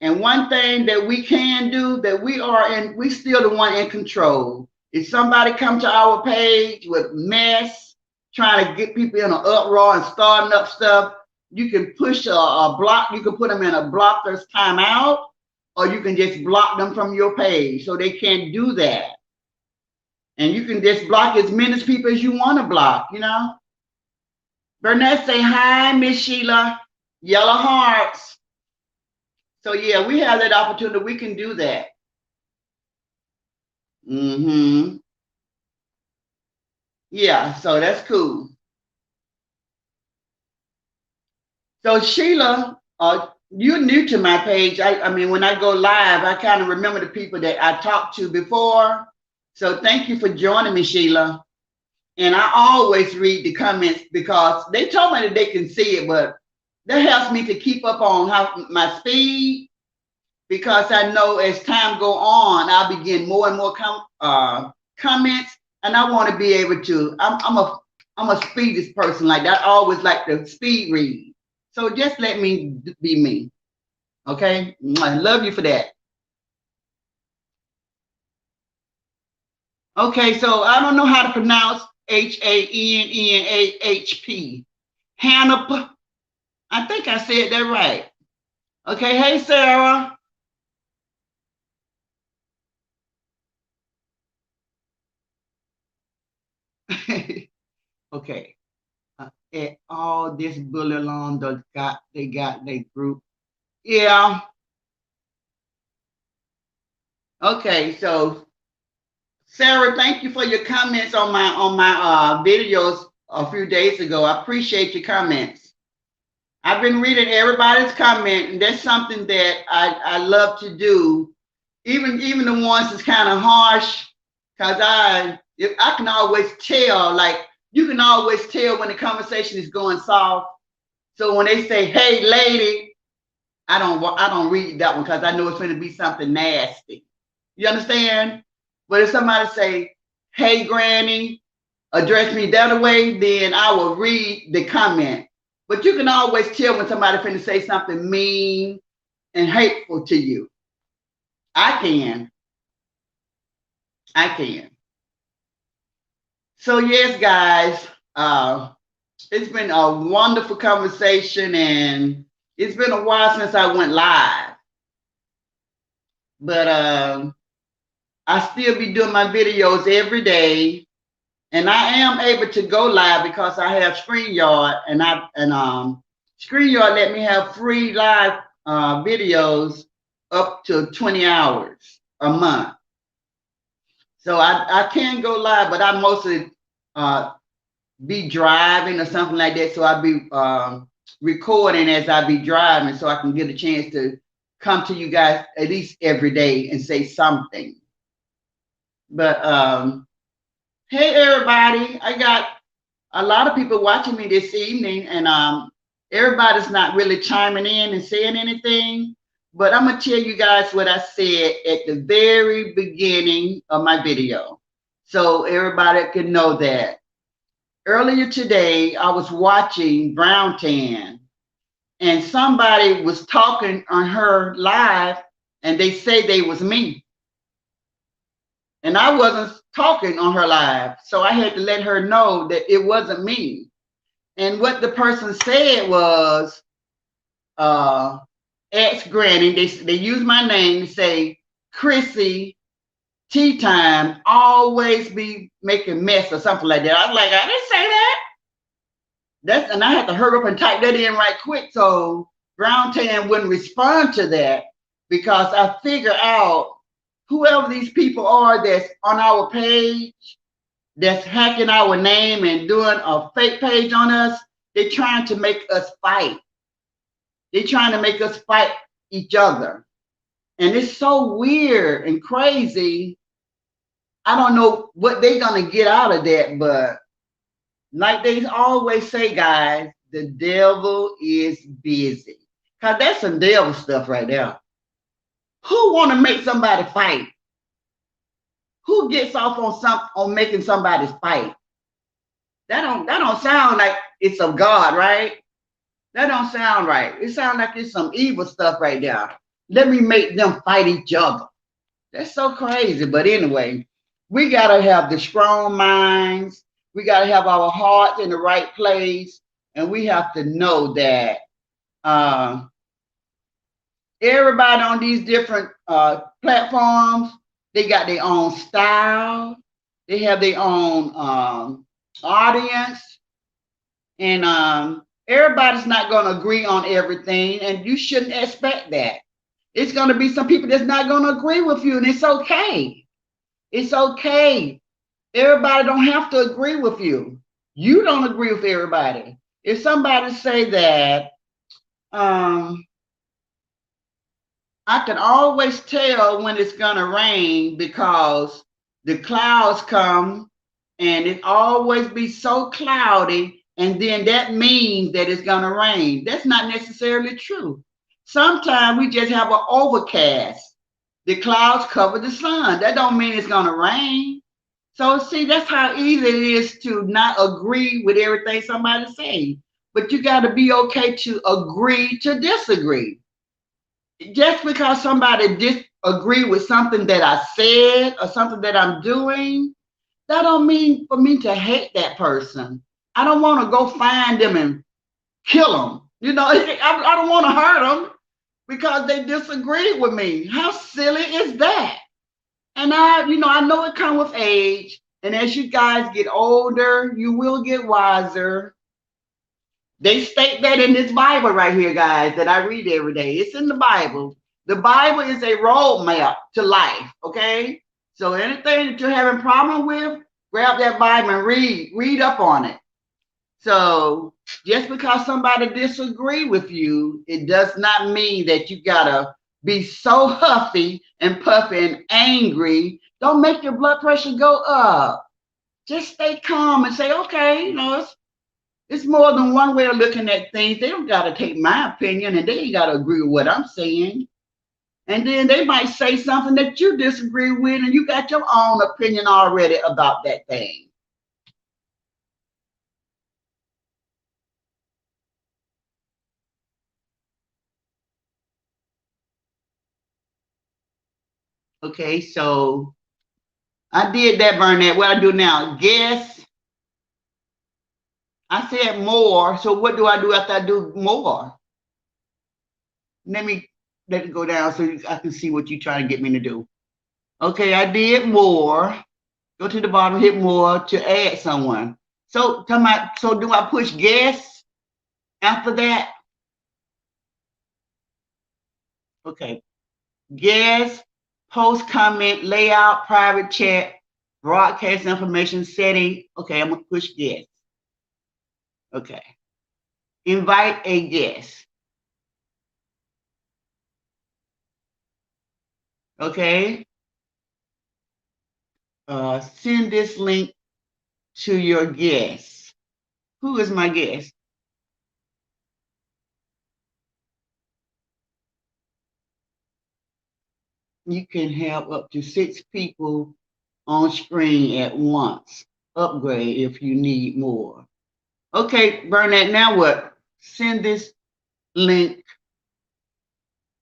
And one thing that we can do that we still the one in control. If somebody come to our page with mess, trying to get people in an uproar and starting up stuff, you can push a block, you can put them in a blockers timeout, or you can just block them from your page so they can't do that. And you can just block as many people as you want to block, Burnett say hi, Miss Sheila. Yellow hearts. So yeah, we have that opportunity. We can do that. Yeah, so that's cool. So Sheila, you're new to my page. I mean, when I go live, I kind of remember the people that I talked to before. So thank you for joining me, Sheila. And I always read the comments because they told me that they can see it, but that helps me to keep up on how my speed, because I know as time go on, I'll be getting more and more comments, and I want to be able to. I'm a speediest person like that. I always like to speed read. So just let me be me. Okay? I love you for that. Okay, so I don't know how to pronounce Hannahp. Hannah. I think I said that right. Okay, hey Sarah. Okay. At all this bully along they got their group. Yeah. Okay, so Sarah, thank you for your comments on my videos a few days ago. I appreciate your comments. I've been reading everybody's comment, and that's something that I love to do. Even the ones that's kind of harsh, because I can always tell, like you can always tell when the conversation is going soft. So when they say, "Hey, lady," I don't read that one because I know it's going to be something nasty. You understand? But if somebody say, "Hey, Granny," address me that way, then I will read the comment. But you can always tell when somebody finna say something mean and hateful to you. I can. I can. So yes, guys, it's been a wonderful conversation, and it's been a while since I went live. But I still be doing my videos every day, and I am able to go live because I have StreamYard, and StreamYard let me have free live videos up to 20 hours a month. So I can go live, but I mostly be driving or something like that. So I'll be recording as I be driving, so I can get a chance to come to you guys at least every day and say something. But hey everybody, I got a lot of people watching me this evening, and everybody's not really chiming in and saying anything. But I'm gonna tell you guys what I said at the very beginning of my video, so everybody can know that. Earlier today, I was watching Brown Tan, and somebody was talking on her live, and they say they was me. And I wasn't talking on her live, so I had to let her know that it wasn't me. And what the person said was, ex Granny, they used my name to say, Chrissy, tea time, always be making mess or something like that. I was like, I didn't say that. And I had to hurry up and type that in right quick so Brown Tan wouldn't respond to that, because I figure out whoever these people are that's on our page, that's hacking our name and doing a fake page on us, they're trying to make us fight. They're trying to make us fight each other. And it's so weird and crazy. I don't know what they're going to get out of that, but like they always say, guys, the devil is busy. Because that's some devil stuff right there. Who want to make somebody fight? Who gets off on making somebody fight? That don't sound like it's of God, right? That don't sound right. It sounds like it's some evil stuff right there. Let me make them fight each other. That's so crazy. But anyway, we gotta have the strong minds. We gotta have our hearts in the right place, and we have to know that everybody on these different platforms, they got their own style. They have their own audience, and everybody's not going to agree on everything, and you shouldn't expect that. It's going to be some people that's not going to agree with you, and it's okay. It's okay. Everybody don't have to agree with you. You don't agree with everybody. If somebody say that, I can always tell when it's going to rain because the clouds come and it always be so cloudy, and then that means that it's going to rain. That's not necessarily true. Sometimes we just have an overcast. The clouds cover the sun. That don't mean it's gonna rain. So see, that's how easy it is to not agree with everything somebody say. But you got to be okay to agree to disagree. Just because somebody disagree with something that I said or something that I'm doing, that don't mean for me to hate that person. I don't want to go find them and kill them. You know, I don't want to hurt them because they disagree with me. How silly is that? And I know it comes with age. And as you guys get older, you will get wiser. They state that in this Bible right here, guys, that I read every day. It's in the Bible. The Bible is a roadmap to life, okay? So anything that you're having problem with, grab that Bible and read up on it. So just because somebody disagree with you, it does not mean that you gotta be so huffy and puffy and angry. Don't make your blood pressure go up. Just stay calm and say, okay, it's more than one way of looking at things. They don't gotta take my opinion and they ain't gotta agree with what I'm saying. And then they might say something that you disagree with, and you got your own opinion already about that thing. Okay, so I did that, Burnett. What I do now? Guess. I said more. So what do I do after I do more? Let me let it go down so I can see what you're trying to get me to do. Okay, I did more. Go to the bottom, hit more to add someone. So do I push guess after that? Okay. Guess, post comment, layout, private chat, broadcast information setting. Okay, I'm gonna push guess. Okay. Invite a guest. Okay. Send this link to your guest. Who is my guest? You can have up to 6 people on screen at once. Upgrade if you need more. Okay, Burnett, now what? Send this link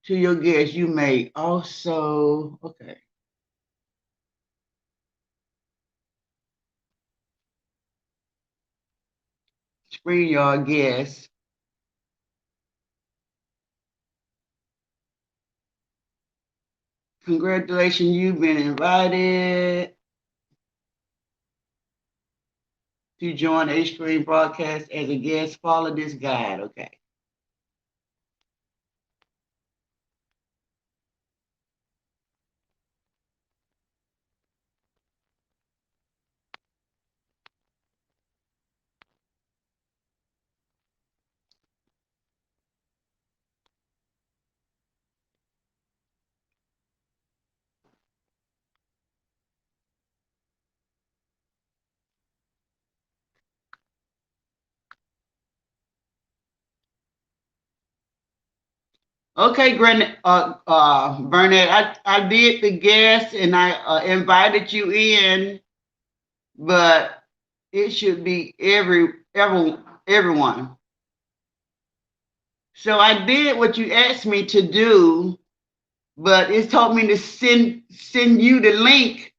to your guest. You may also, okay. Screen your guest. Congratulations, you've been invited to join a screen broadcast as a guest. Follow this guide. Okay. Okay, Burnett, I did the guest and I invited you in, but it should be everyone. So I did what you asked me to do, but it told me to send you the link,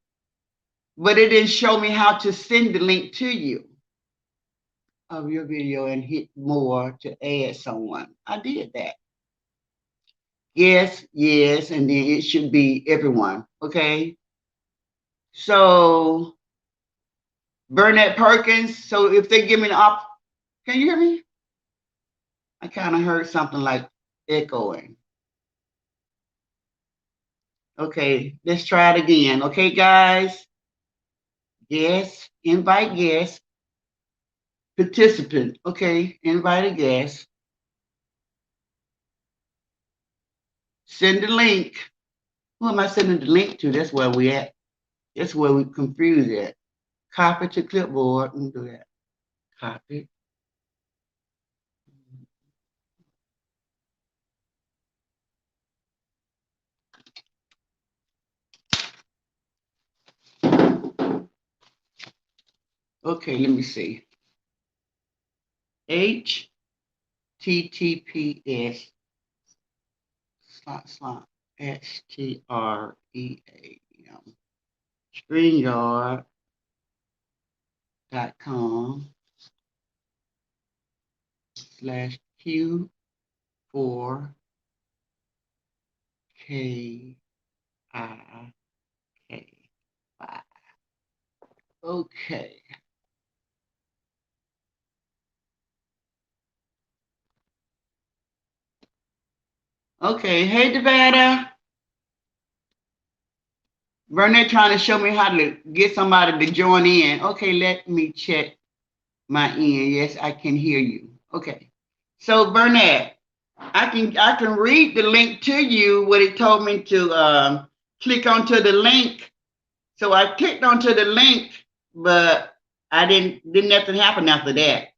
but it didn't show me how to send the link to you of your video and hit more to add someone. I did that. Yes, yes, and then it should be everyone. Okay. So Burnett Perkins. So if they give me can you hear me? I kind of heard something like echoing. Okay, let's try it again. Okay, guys. Yes, invite guest. Participant. Okay, invite a guest. Send the link. Who am I sending the link to? That's where we at. That's where we confuse it. Copy to clipboard. Let me do that. Copy. Okay, let me see. HTTPS STREAM StreamYard.com/Q4KIK5. Okay. Okay. Hey, Devada. Burnett trying to show me how to get somebody to join in. Okay, let me check my end. Yes, I can hear you. Okay. So Burnett, I can read the link to you what it told me to click onto the link. So I clicked onto the link, but I didn't nothing happen after that.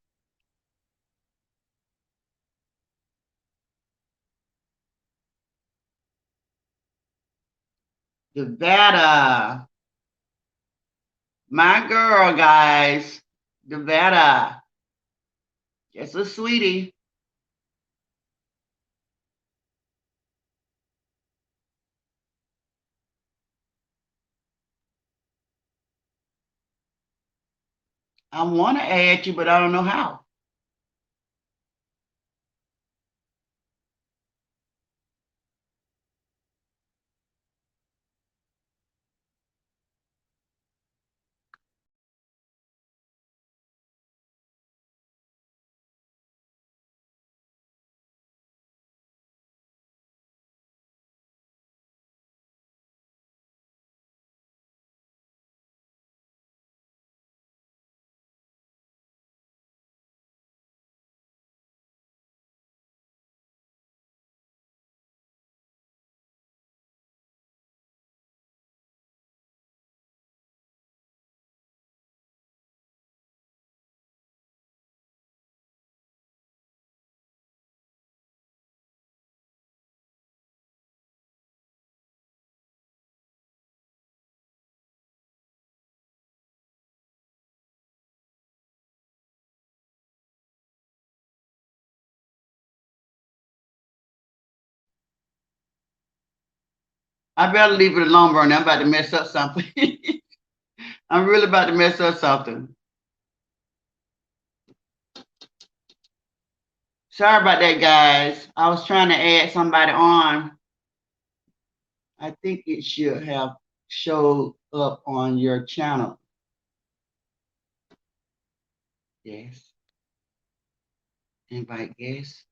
Devada, my girl, guys. Devada, just a sweetie. I want to add you, but I don't know how. I better leave it alone, Bernie. I'm about to mess up something. I'm really about to mess up something. Sorry about that, guys. I was trying to add somebody on. I think it should have showed up on your channel. Yes. Invite guests.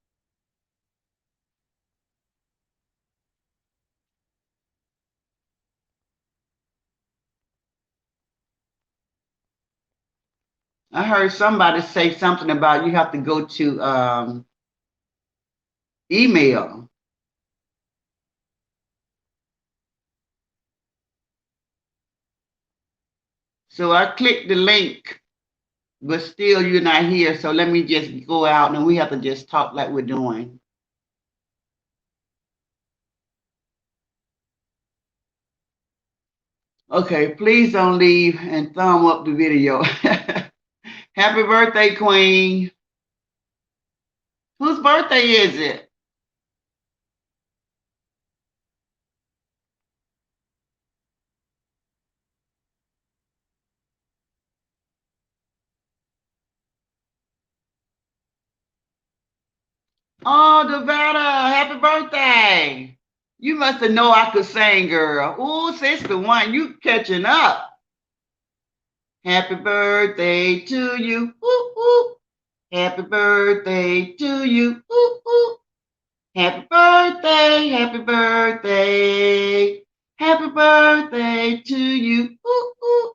I heard somebody say something about you have to go to email. So I clicked the link, but still you're not here. So let me just go out and we have to just talk like we're doing. Okay, please don't leave and thumb up the video. Happy birthday, Queen. Whose birthday is it? Oh, Devada, happy birthday. You must have known I could sing, girl. Ooh, sister one, you catching up. Happy birthday to you. Ooh, ooh. Happy birthday to you. Ooh, ooh. Happy birthday, happy birthday. Happy birthday to you. Ooh, ooh.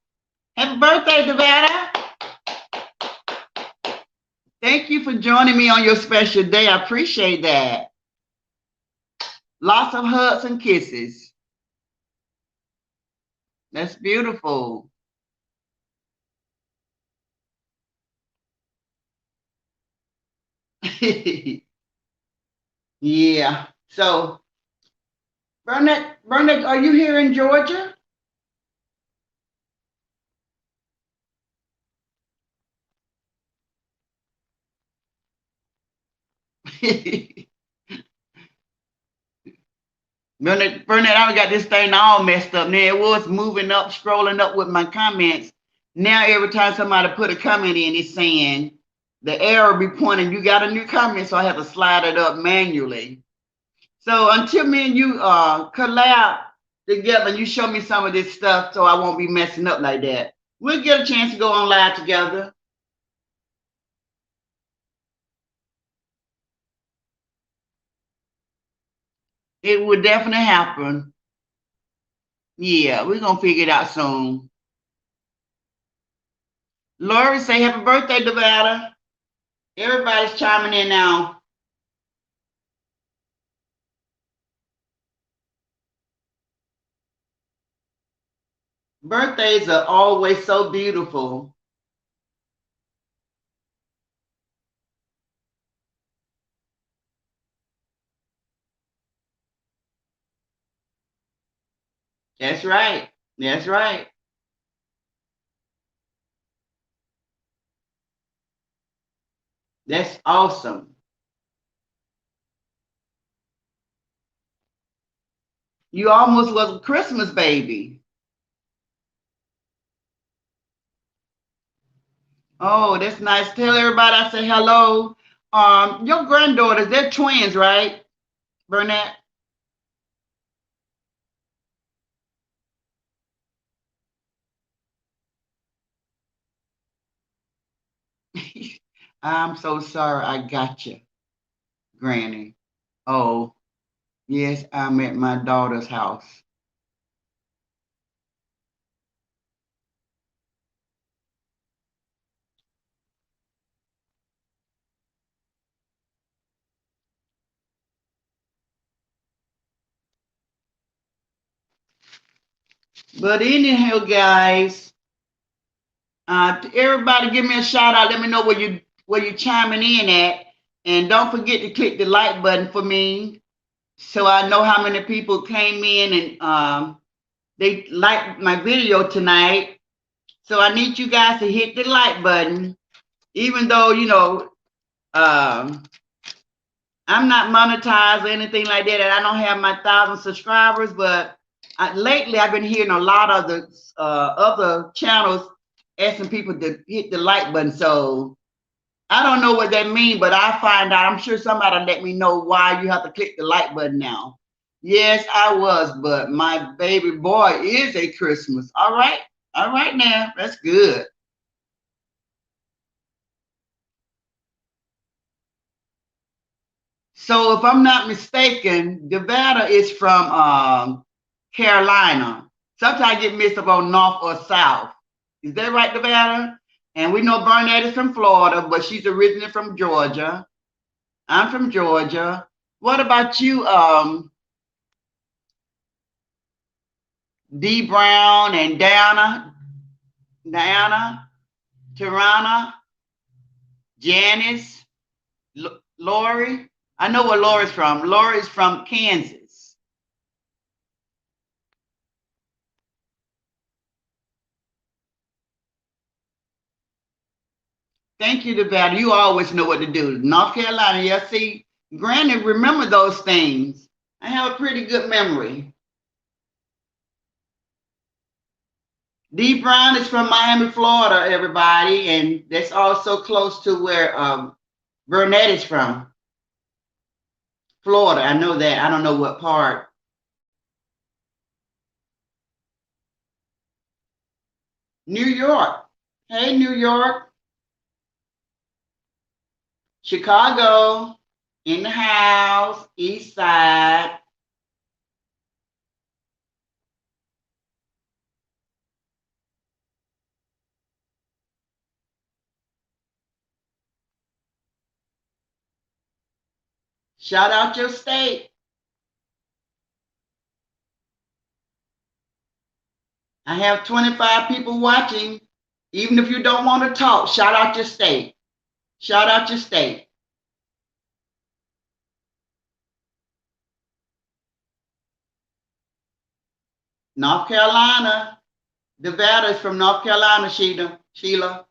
Happy birthday, Devada. Thank you for joining me on your special day. I appreciate that. Lots of hugs and kisses. That's beautiful. Yeah. So, Burnett, are you here in Georgia? Burnett, I got this thing all messed up. Now it was moving up, scrolling up with my comments. Now every time somebody put a comment in, it's saying the arrow be pointing, you got a new comment, so I have to slide it up manually. So until me and you collab together and you show me some of this stuff so I won't be messing up like that, we'll get a chance to go on live together. It will definitely happen. Yeah, we're going to figure it out soon. Lori, say happy birthday, Nevada. Everybody's chiming in now. Birthdays are always so beautiful. That's right. That's right. That's awesome. You almost was a Christmas baby. Oh, that's nice. Tell everybody I say hello. Your granddaughters, they're twins, right, Burnett? I'm so sorry. I got you, Granny. Oh, yes, I'm at my daughter's house. But anyhow, guys, everybody give me a shout out. Let me know where you chiming in at. And don't forget to click the like button for me so I know how many people came in and they liked my video tonight. So I need you guys to hit the like button, even though, um, I'm not monetized or anything like that, and I don't have my 1,000 subscribers, but lately I've been hearing a lot of the other channels asking people to hit the like button. So I don't know what that means, but I find out. I'm sure somebody let me know why you have to click the like button now. Yes, I was, but my baby boy is a Christmas. All right now, that's good. So if I'm not mistaken, Nevada is from Carolina. Sometimes I get mixed up on North or South. Is that right, Nevada? And we know Burnett is from Florida, but she's originally from Georgia. I'm from Georgia. What about you, D Brown and Diana, Tirana, Janice, Lori? I know where Lori's from. Lori's from Kansas. Thank you, Nevada. You always know what to do. North Carolina, yeah, see, granted, remember those things. I have a pretty good memory. D Brown is from Miami, Florida, everybody, and that's also close to where Burnett is from. Florida, I know that. I don't know what part. New York. Hey, New York. Chicago, in the house, East Side. Shout out your state. I have 25 people watching. Even if you don't want to talk, shout out your state. Shout out your state. North Carolina. Nevada is from North Carolina, Sheila. 'Cause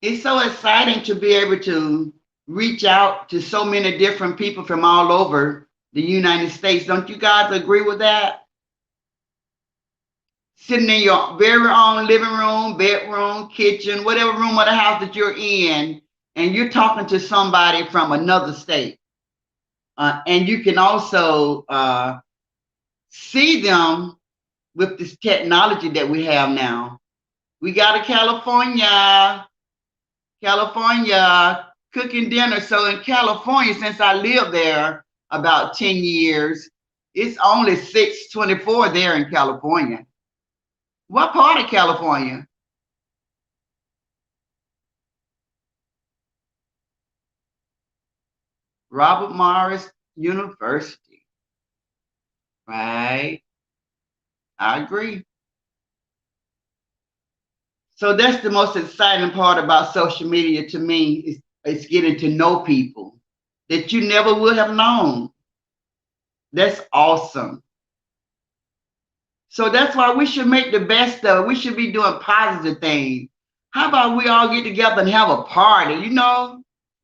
It's so exciting to be able to reach out to so many different people from all over the United States. Don't you guys agree with that? Sitting in your very own living room, bedroom, kitchen, whatever room of the house that you're in, and you're talking to somebody from another state. And you can also see them with this technology that we have now. We got a California cooking dinner. So in California, since I lived there about 10 years, it's only 6:24 there in California. What part of California? Robert Morris University. Right. I agree. So that's the most exciting part about social media to me is getting to know people that you never would have known. That's awesome. So that's why we should make the best of it. We should be doing positive things. How about we all get together and have a party? You know,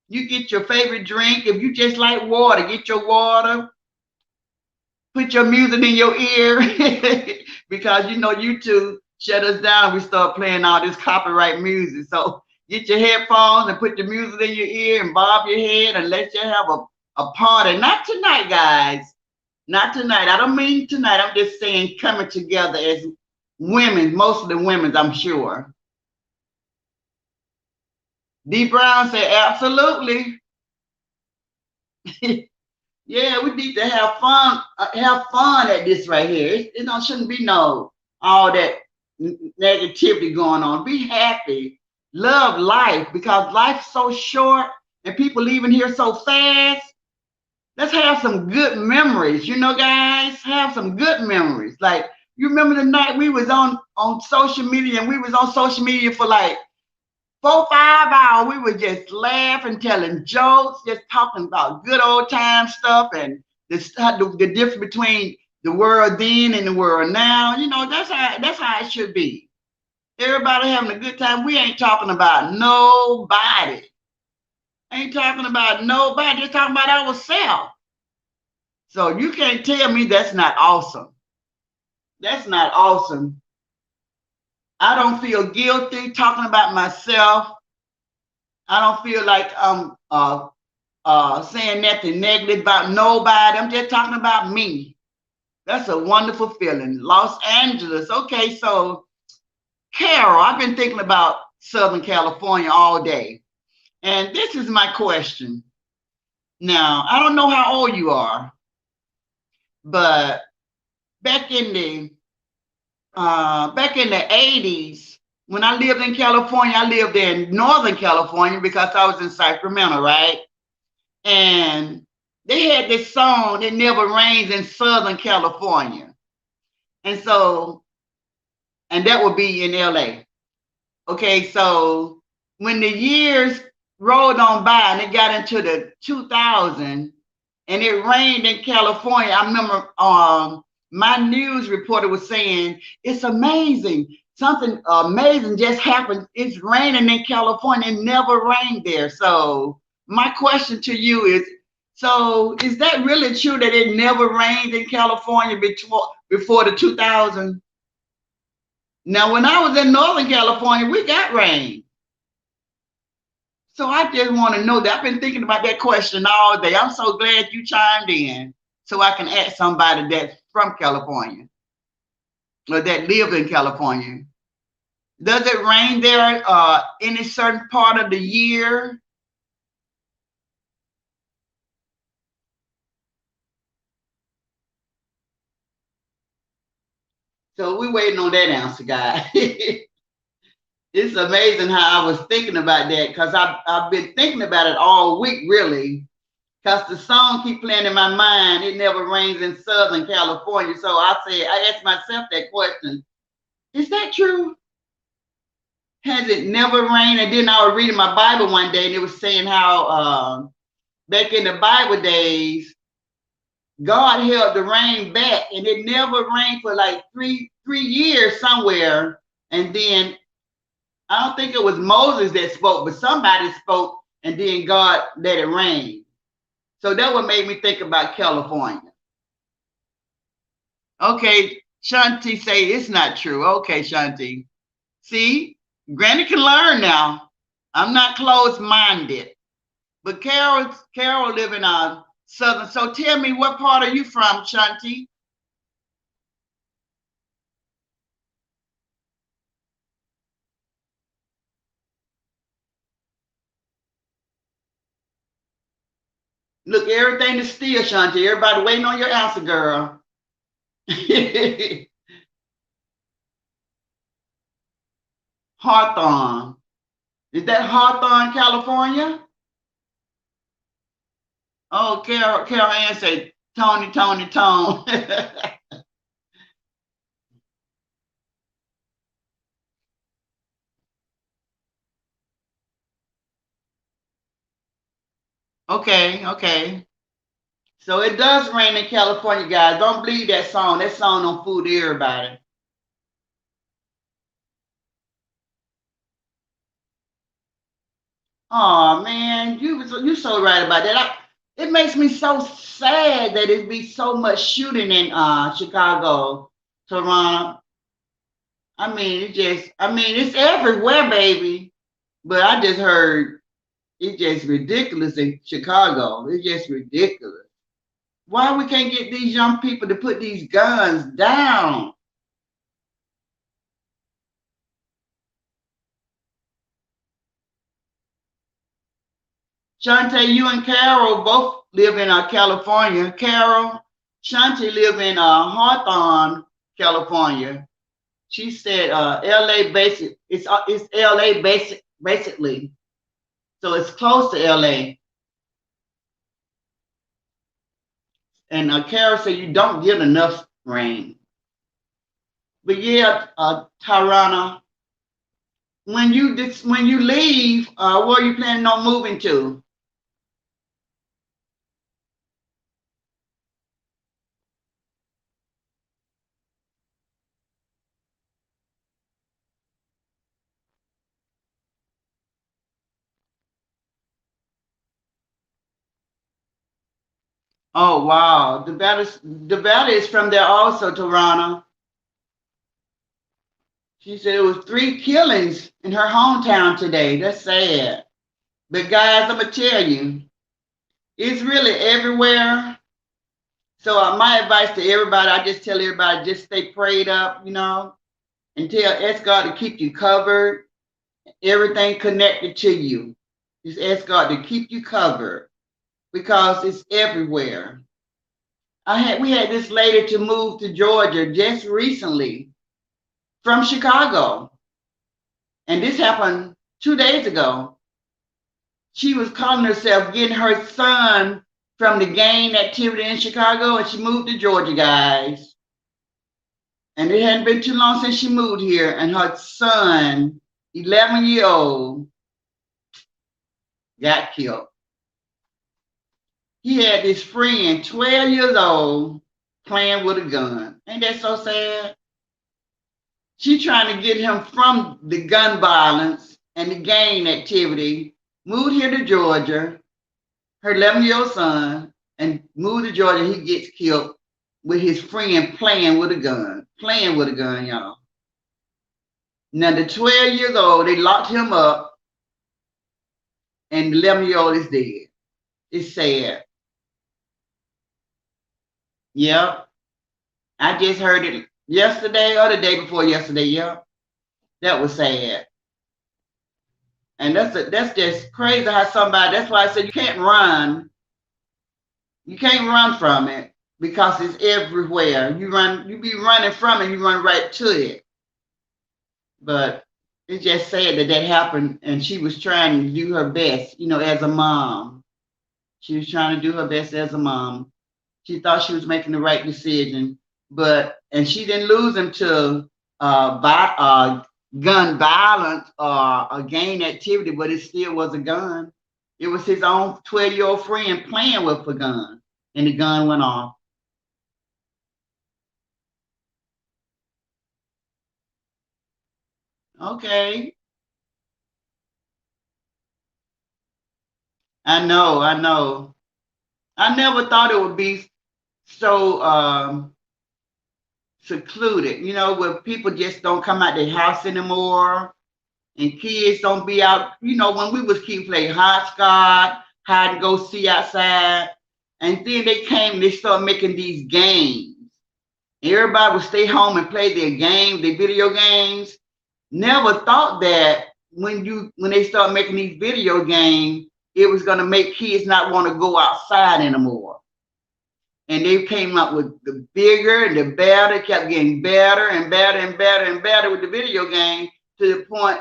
you get your favorite drink. If you just like water, get your water, put your music in your ear because you know YouTube shut us down. We start playing all this copyright music. So get your headphones and put the music in your ear and bob your head and let you have a party. Not tonight, guys. Not tonight. I don't mean tonight. I'm just saying coming together as women, most of the women, I'm sure. D. Brown said, absolutely. Yeah, we need to have fun at this right here. It shouldn't be no all that negativity going on. Be happy, love life because life's so short and people leaving here so fast. Let's have some good memories, you know, guys. Have some good memories. Like you remember the night we was on social media and we was on social media for like 4, 5 hours. We were just laughing, telling jokes, just talking about good old time stuff and the difference between the world then and the world now. You know, that's how it should be. Everybody having a good time. We ain't talking about nobody. Ain't talking about nobody. Just talking about ourselves. So you can't tell me that's not awesome. That's not awesome. I don't feel guilty talking about myself. I don't feel like I'm saying nothing negative about nobody. I'm just talking about me. That's a wonderful feeling. Los Angeles. Okay, so Carol, I've been thinking about Southern California all day. And this is my question. Now, I don't know how old you are, but back in the 80s, when I lived in California, I lived in Northern California because I was in Sacramento, right? And they had this song, It Never Rains in Southern California. And so, and that would be in LA. Okay, so when the years rolled on by and it got into the 2000 and it rained in California, I remember my news reporter was saying, it's amazing. Something amazing just happened. It's raining in California. It never rained there. So my question to you is, so is that really true that it never rained in California before the 2000? Now, when I was in Northern California, we got rain. So I just want to know that. I've been thinking about that question all day. I'm so glad you chimed in so I can ask somebody that's from California or that lives in California. Does it rain there any certain part of the year? So we're waiting on that answer, guys. It's amazing how I was thinking about that because I've been thinking about it all week, really, because the song keep playing in my mind. It never rains in Southern California. So I asked myself that question. Is that true? Has it never rained? And then I was reading my Bible one day and it was saying how back in the Bible days, God held the rain back and it never rained for like three years somewhere. And then I don't think it was Moses that spoke, but somebody spoke, and then God let it rain. So that what made me think about California. Okay, Shanti say it's not true. Okay, Shanti. See, Granny can learn now. I'm not closed-minded. But Carol live in southern. So tell me, what part are you from, Shanti? Look, everything is still, Shanti. Everybody waiting on your answer, girl. Hawthorne. Is that Hawthorne, California? Oh, Carol Ann say, Tony, Tony, Tone. Okay, okay. So it does rain in California, guys. Don't believe that song. That song don't fool everybody. Oh man, you so right about that. It makes me so sad that it be so much shooting in Chicago, Toronto. I mean it's everywhere, baby. But I just heard it's just ridiculous in Chicago. It's just ridiculous. Why we can't get these young people to put these guns down? Shante, you and Carol both live in California. Carol, Shante live in Hawthorne, California. She said LA basic. It's LA basic basically. So it's close to LA. And Carol said you don't get enough rain. But yeah, Tarana, when you leave, where are you planning on moving to? Oh wow, the is from there also, Tarana. She said it was 3 killings in her hometown today. That's sad. But guys, I'm gonna tell you, it's really everywhere. So my advice to everybody, I just tell everybody, just stay prayed up, and ask God to keep you covered, everything connected to you. Just ask God to keep you covered because it's everywhere. We had this lady to move to Georgia just recently from Chicago, and this happened 2 days ago. She was calling herself getting her son from the gang activity in Chicago, and she moved to Georgia, guys. And it hadn't been too long since she moved here, and her son, 11-year-old, got killed. He had this friend, 12 years old, playing with a gun. Ain't that so sad? She trying to get him from the gun violence and the gang activity, moved here to Georgia, her 11-year-old son, and moved to Georgia. He gets killed with his friend playing with a gun, y'all. Now the 12 years old, they locked him up, and the 11-year-old is dead. It's sad. Yep. I just heard it yesterday or the day before yesterday. Yep. That was sad. And that's just crazy how somebody, that's why I said you can't run. You can't run from it because it's everywhere. You be running from it, you run right to it. But it's just sad that that happened, and she was trying to do her best, as a mom. She was trying to do her best as a mom. She thought she was making the right decision, and she didn't lose him to gun violence or a gang activity, but it still was a gun. It was his own 12-year-old friend playing with a gun, and the gun went off. Okay. I know, I know. I never thought it would be so secluded, where people just don't come out their house anymore and kids don't be out. When we was kids, play hopscotch, hide and go see outside. And then they started making these games. Everybody would stay home and play their games, their video games. Never thought that when they start making these video games, it was gonna make kids not want to go outside anymore. And they came up with the bigger and the better, kept getting better and better and better and better with the video game to the point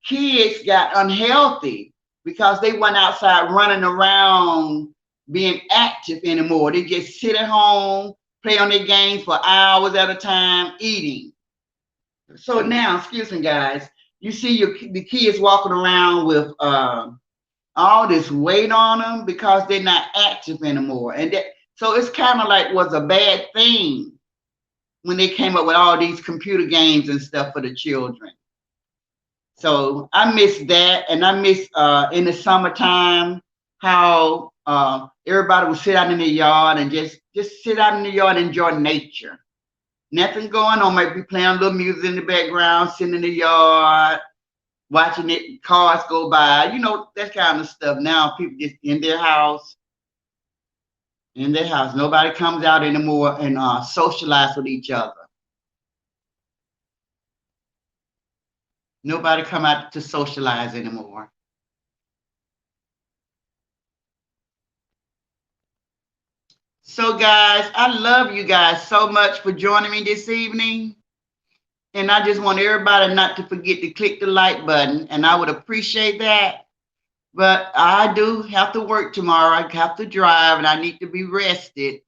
kids got unhealthy because they went outside running around being active anymore. They just sit at home, play on their games for hours at a time, eating. So now, excuse me, guys, you see the kids walking around with all this weight on them because they're not active anymore, and so it's kind of like was a bad thing when they came up with all these computer games and stuff for the children. So I miss that, and I miss in the summertime how everybody would sit out in the yard and just sit out in the yard and enjoy nature. Nothing going on. Might be playing a little music in the background, sitting in the yard, watching it, cars go by, that kind of stuff. Now people just in their house. Nobody comes out anymore and socialize with each other. Nobody come out to socialize anymore. So guys, I love you guys so much for joining me this evening. And I just want everybody not to forget to click the like button, and I would appreciate that. But I do have to work tomorrow. I have to drive and I need to be rested.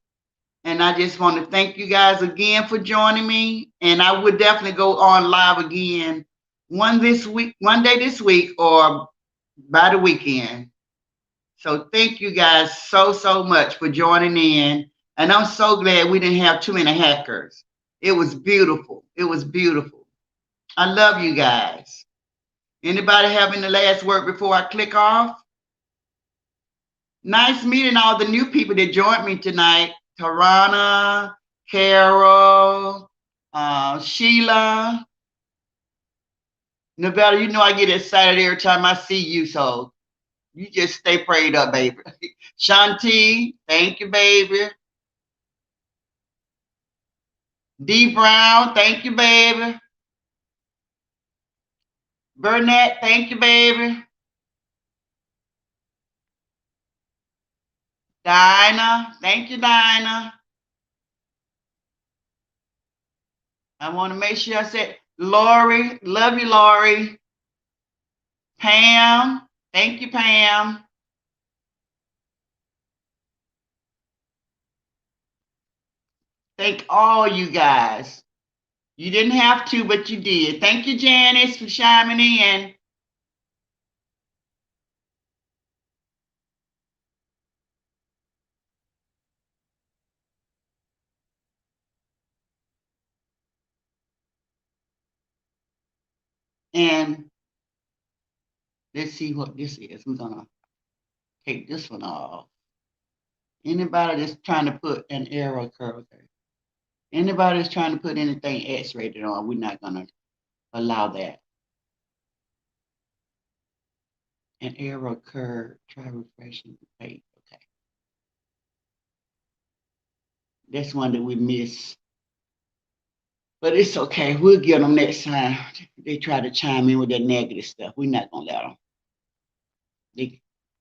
And I just want to thank you guys again for joining me. And I would definitely go on live again one day this week, or by the weekend. So thank you guys so much for joining in. And I'm so glad we didn't have too many hackers. It was beautiful. It was beautiful. I love you guys. Anybody having the last word before I click off? Nice meeting all the new people that joined me tonight. Tarana, Carol, Sheila. Nevada, I get excited every time I see you, so you just stay prayed up, baby. Shanti, thank you, baby. D Brown, thank you, baby. Burnett, thank you, baby. Dinah, thank you, Dinah. I want to make sure I said Lori, love you, Lori. Pam, thank you, Pam. Thank all you guys. You didn't have to, but you did. Thank you, Janice, for chiming in. And let's see what this is. We're going to take this one off. Anybody that's trying to put an arrow cursor, anybody that's trying to put anything X-rated on, we're not going to allow that. An arrow curve, try refreshing the page. Okay. That's one that we miss. But it's okay. We'll get them next time. They try to chime in with that negative stuff. We're not going to let them.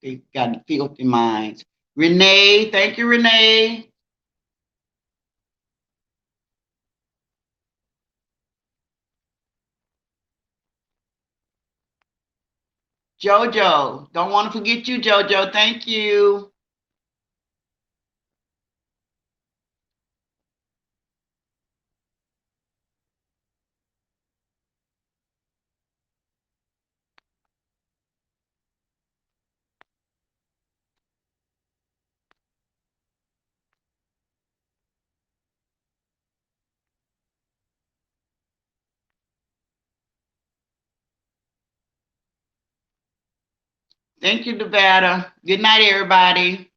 They got filthy minds. Renee, thank you, Renee. Jojo, don't want to forget you, Jojo. Thank you. Thank you, Nevada. Good night, everybody.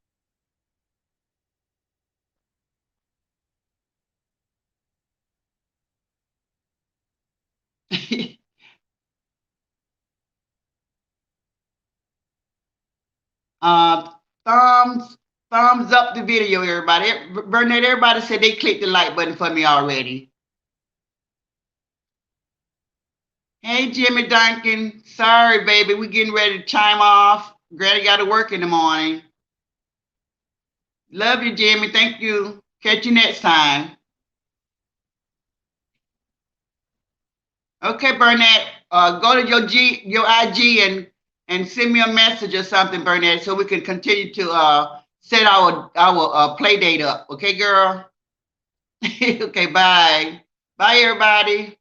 uh, thumbs up the video, everybody. Burnett, everybody said they clicked the like button for me already. Hey, Jimmy Duncan. Sorry, baby. We getting ready to chime off. Granny got to work in the morning. Love you, Jimmy. Thank you. Catch you next time. Okay, Burnett. Go to your IG and send me a message or something, Burnett, so we can continue to set our play date up. Okay, girl. Okay, bye. Bye, everybody.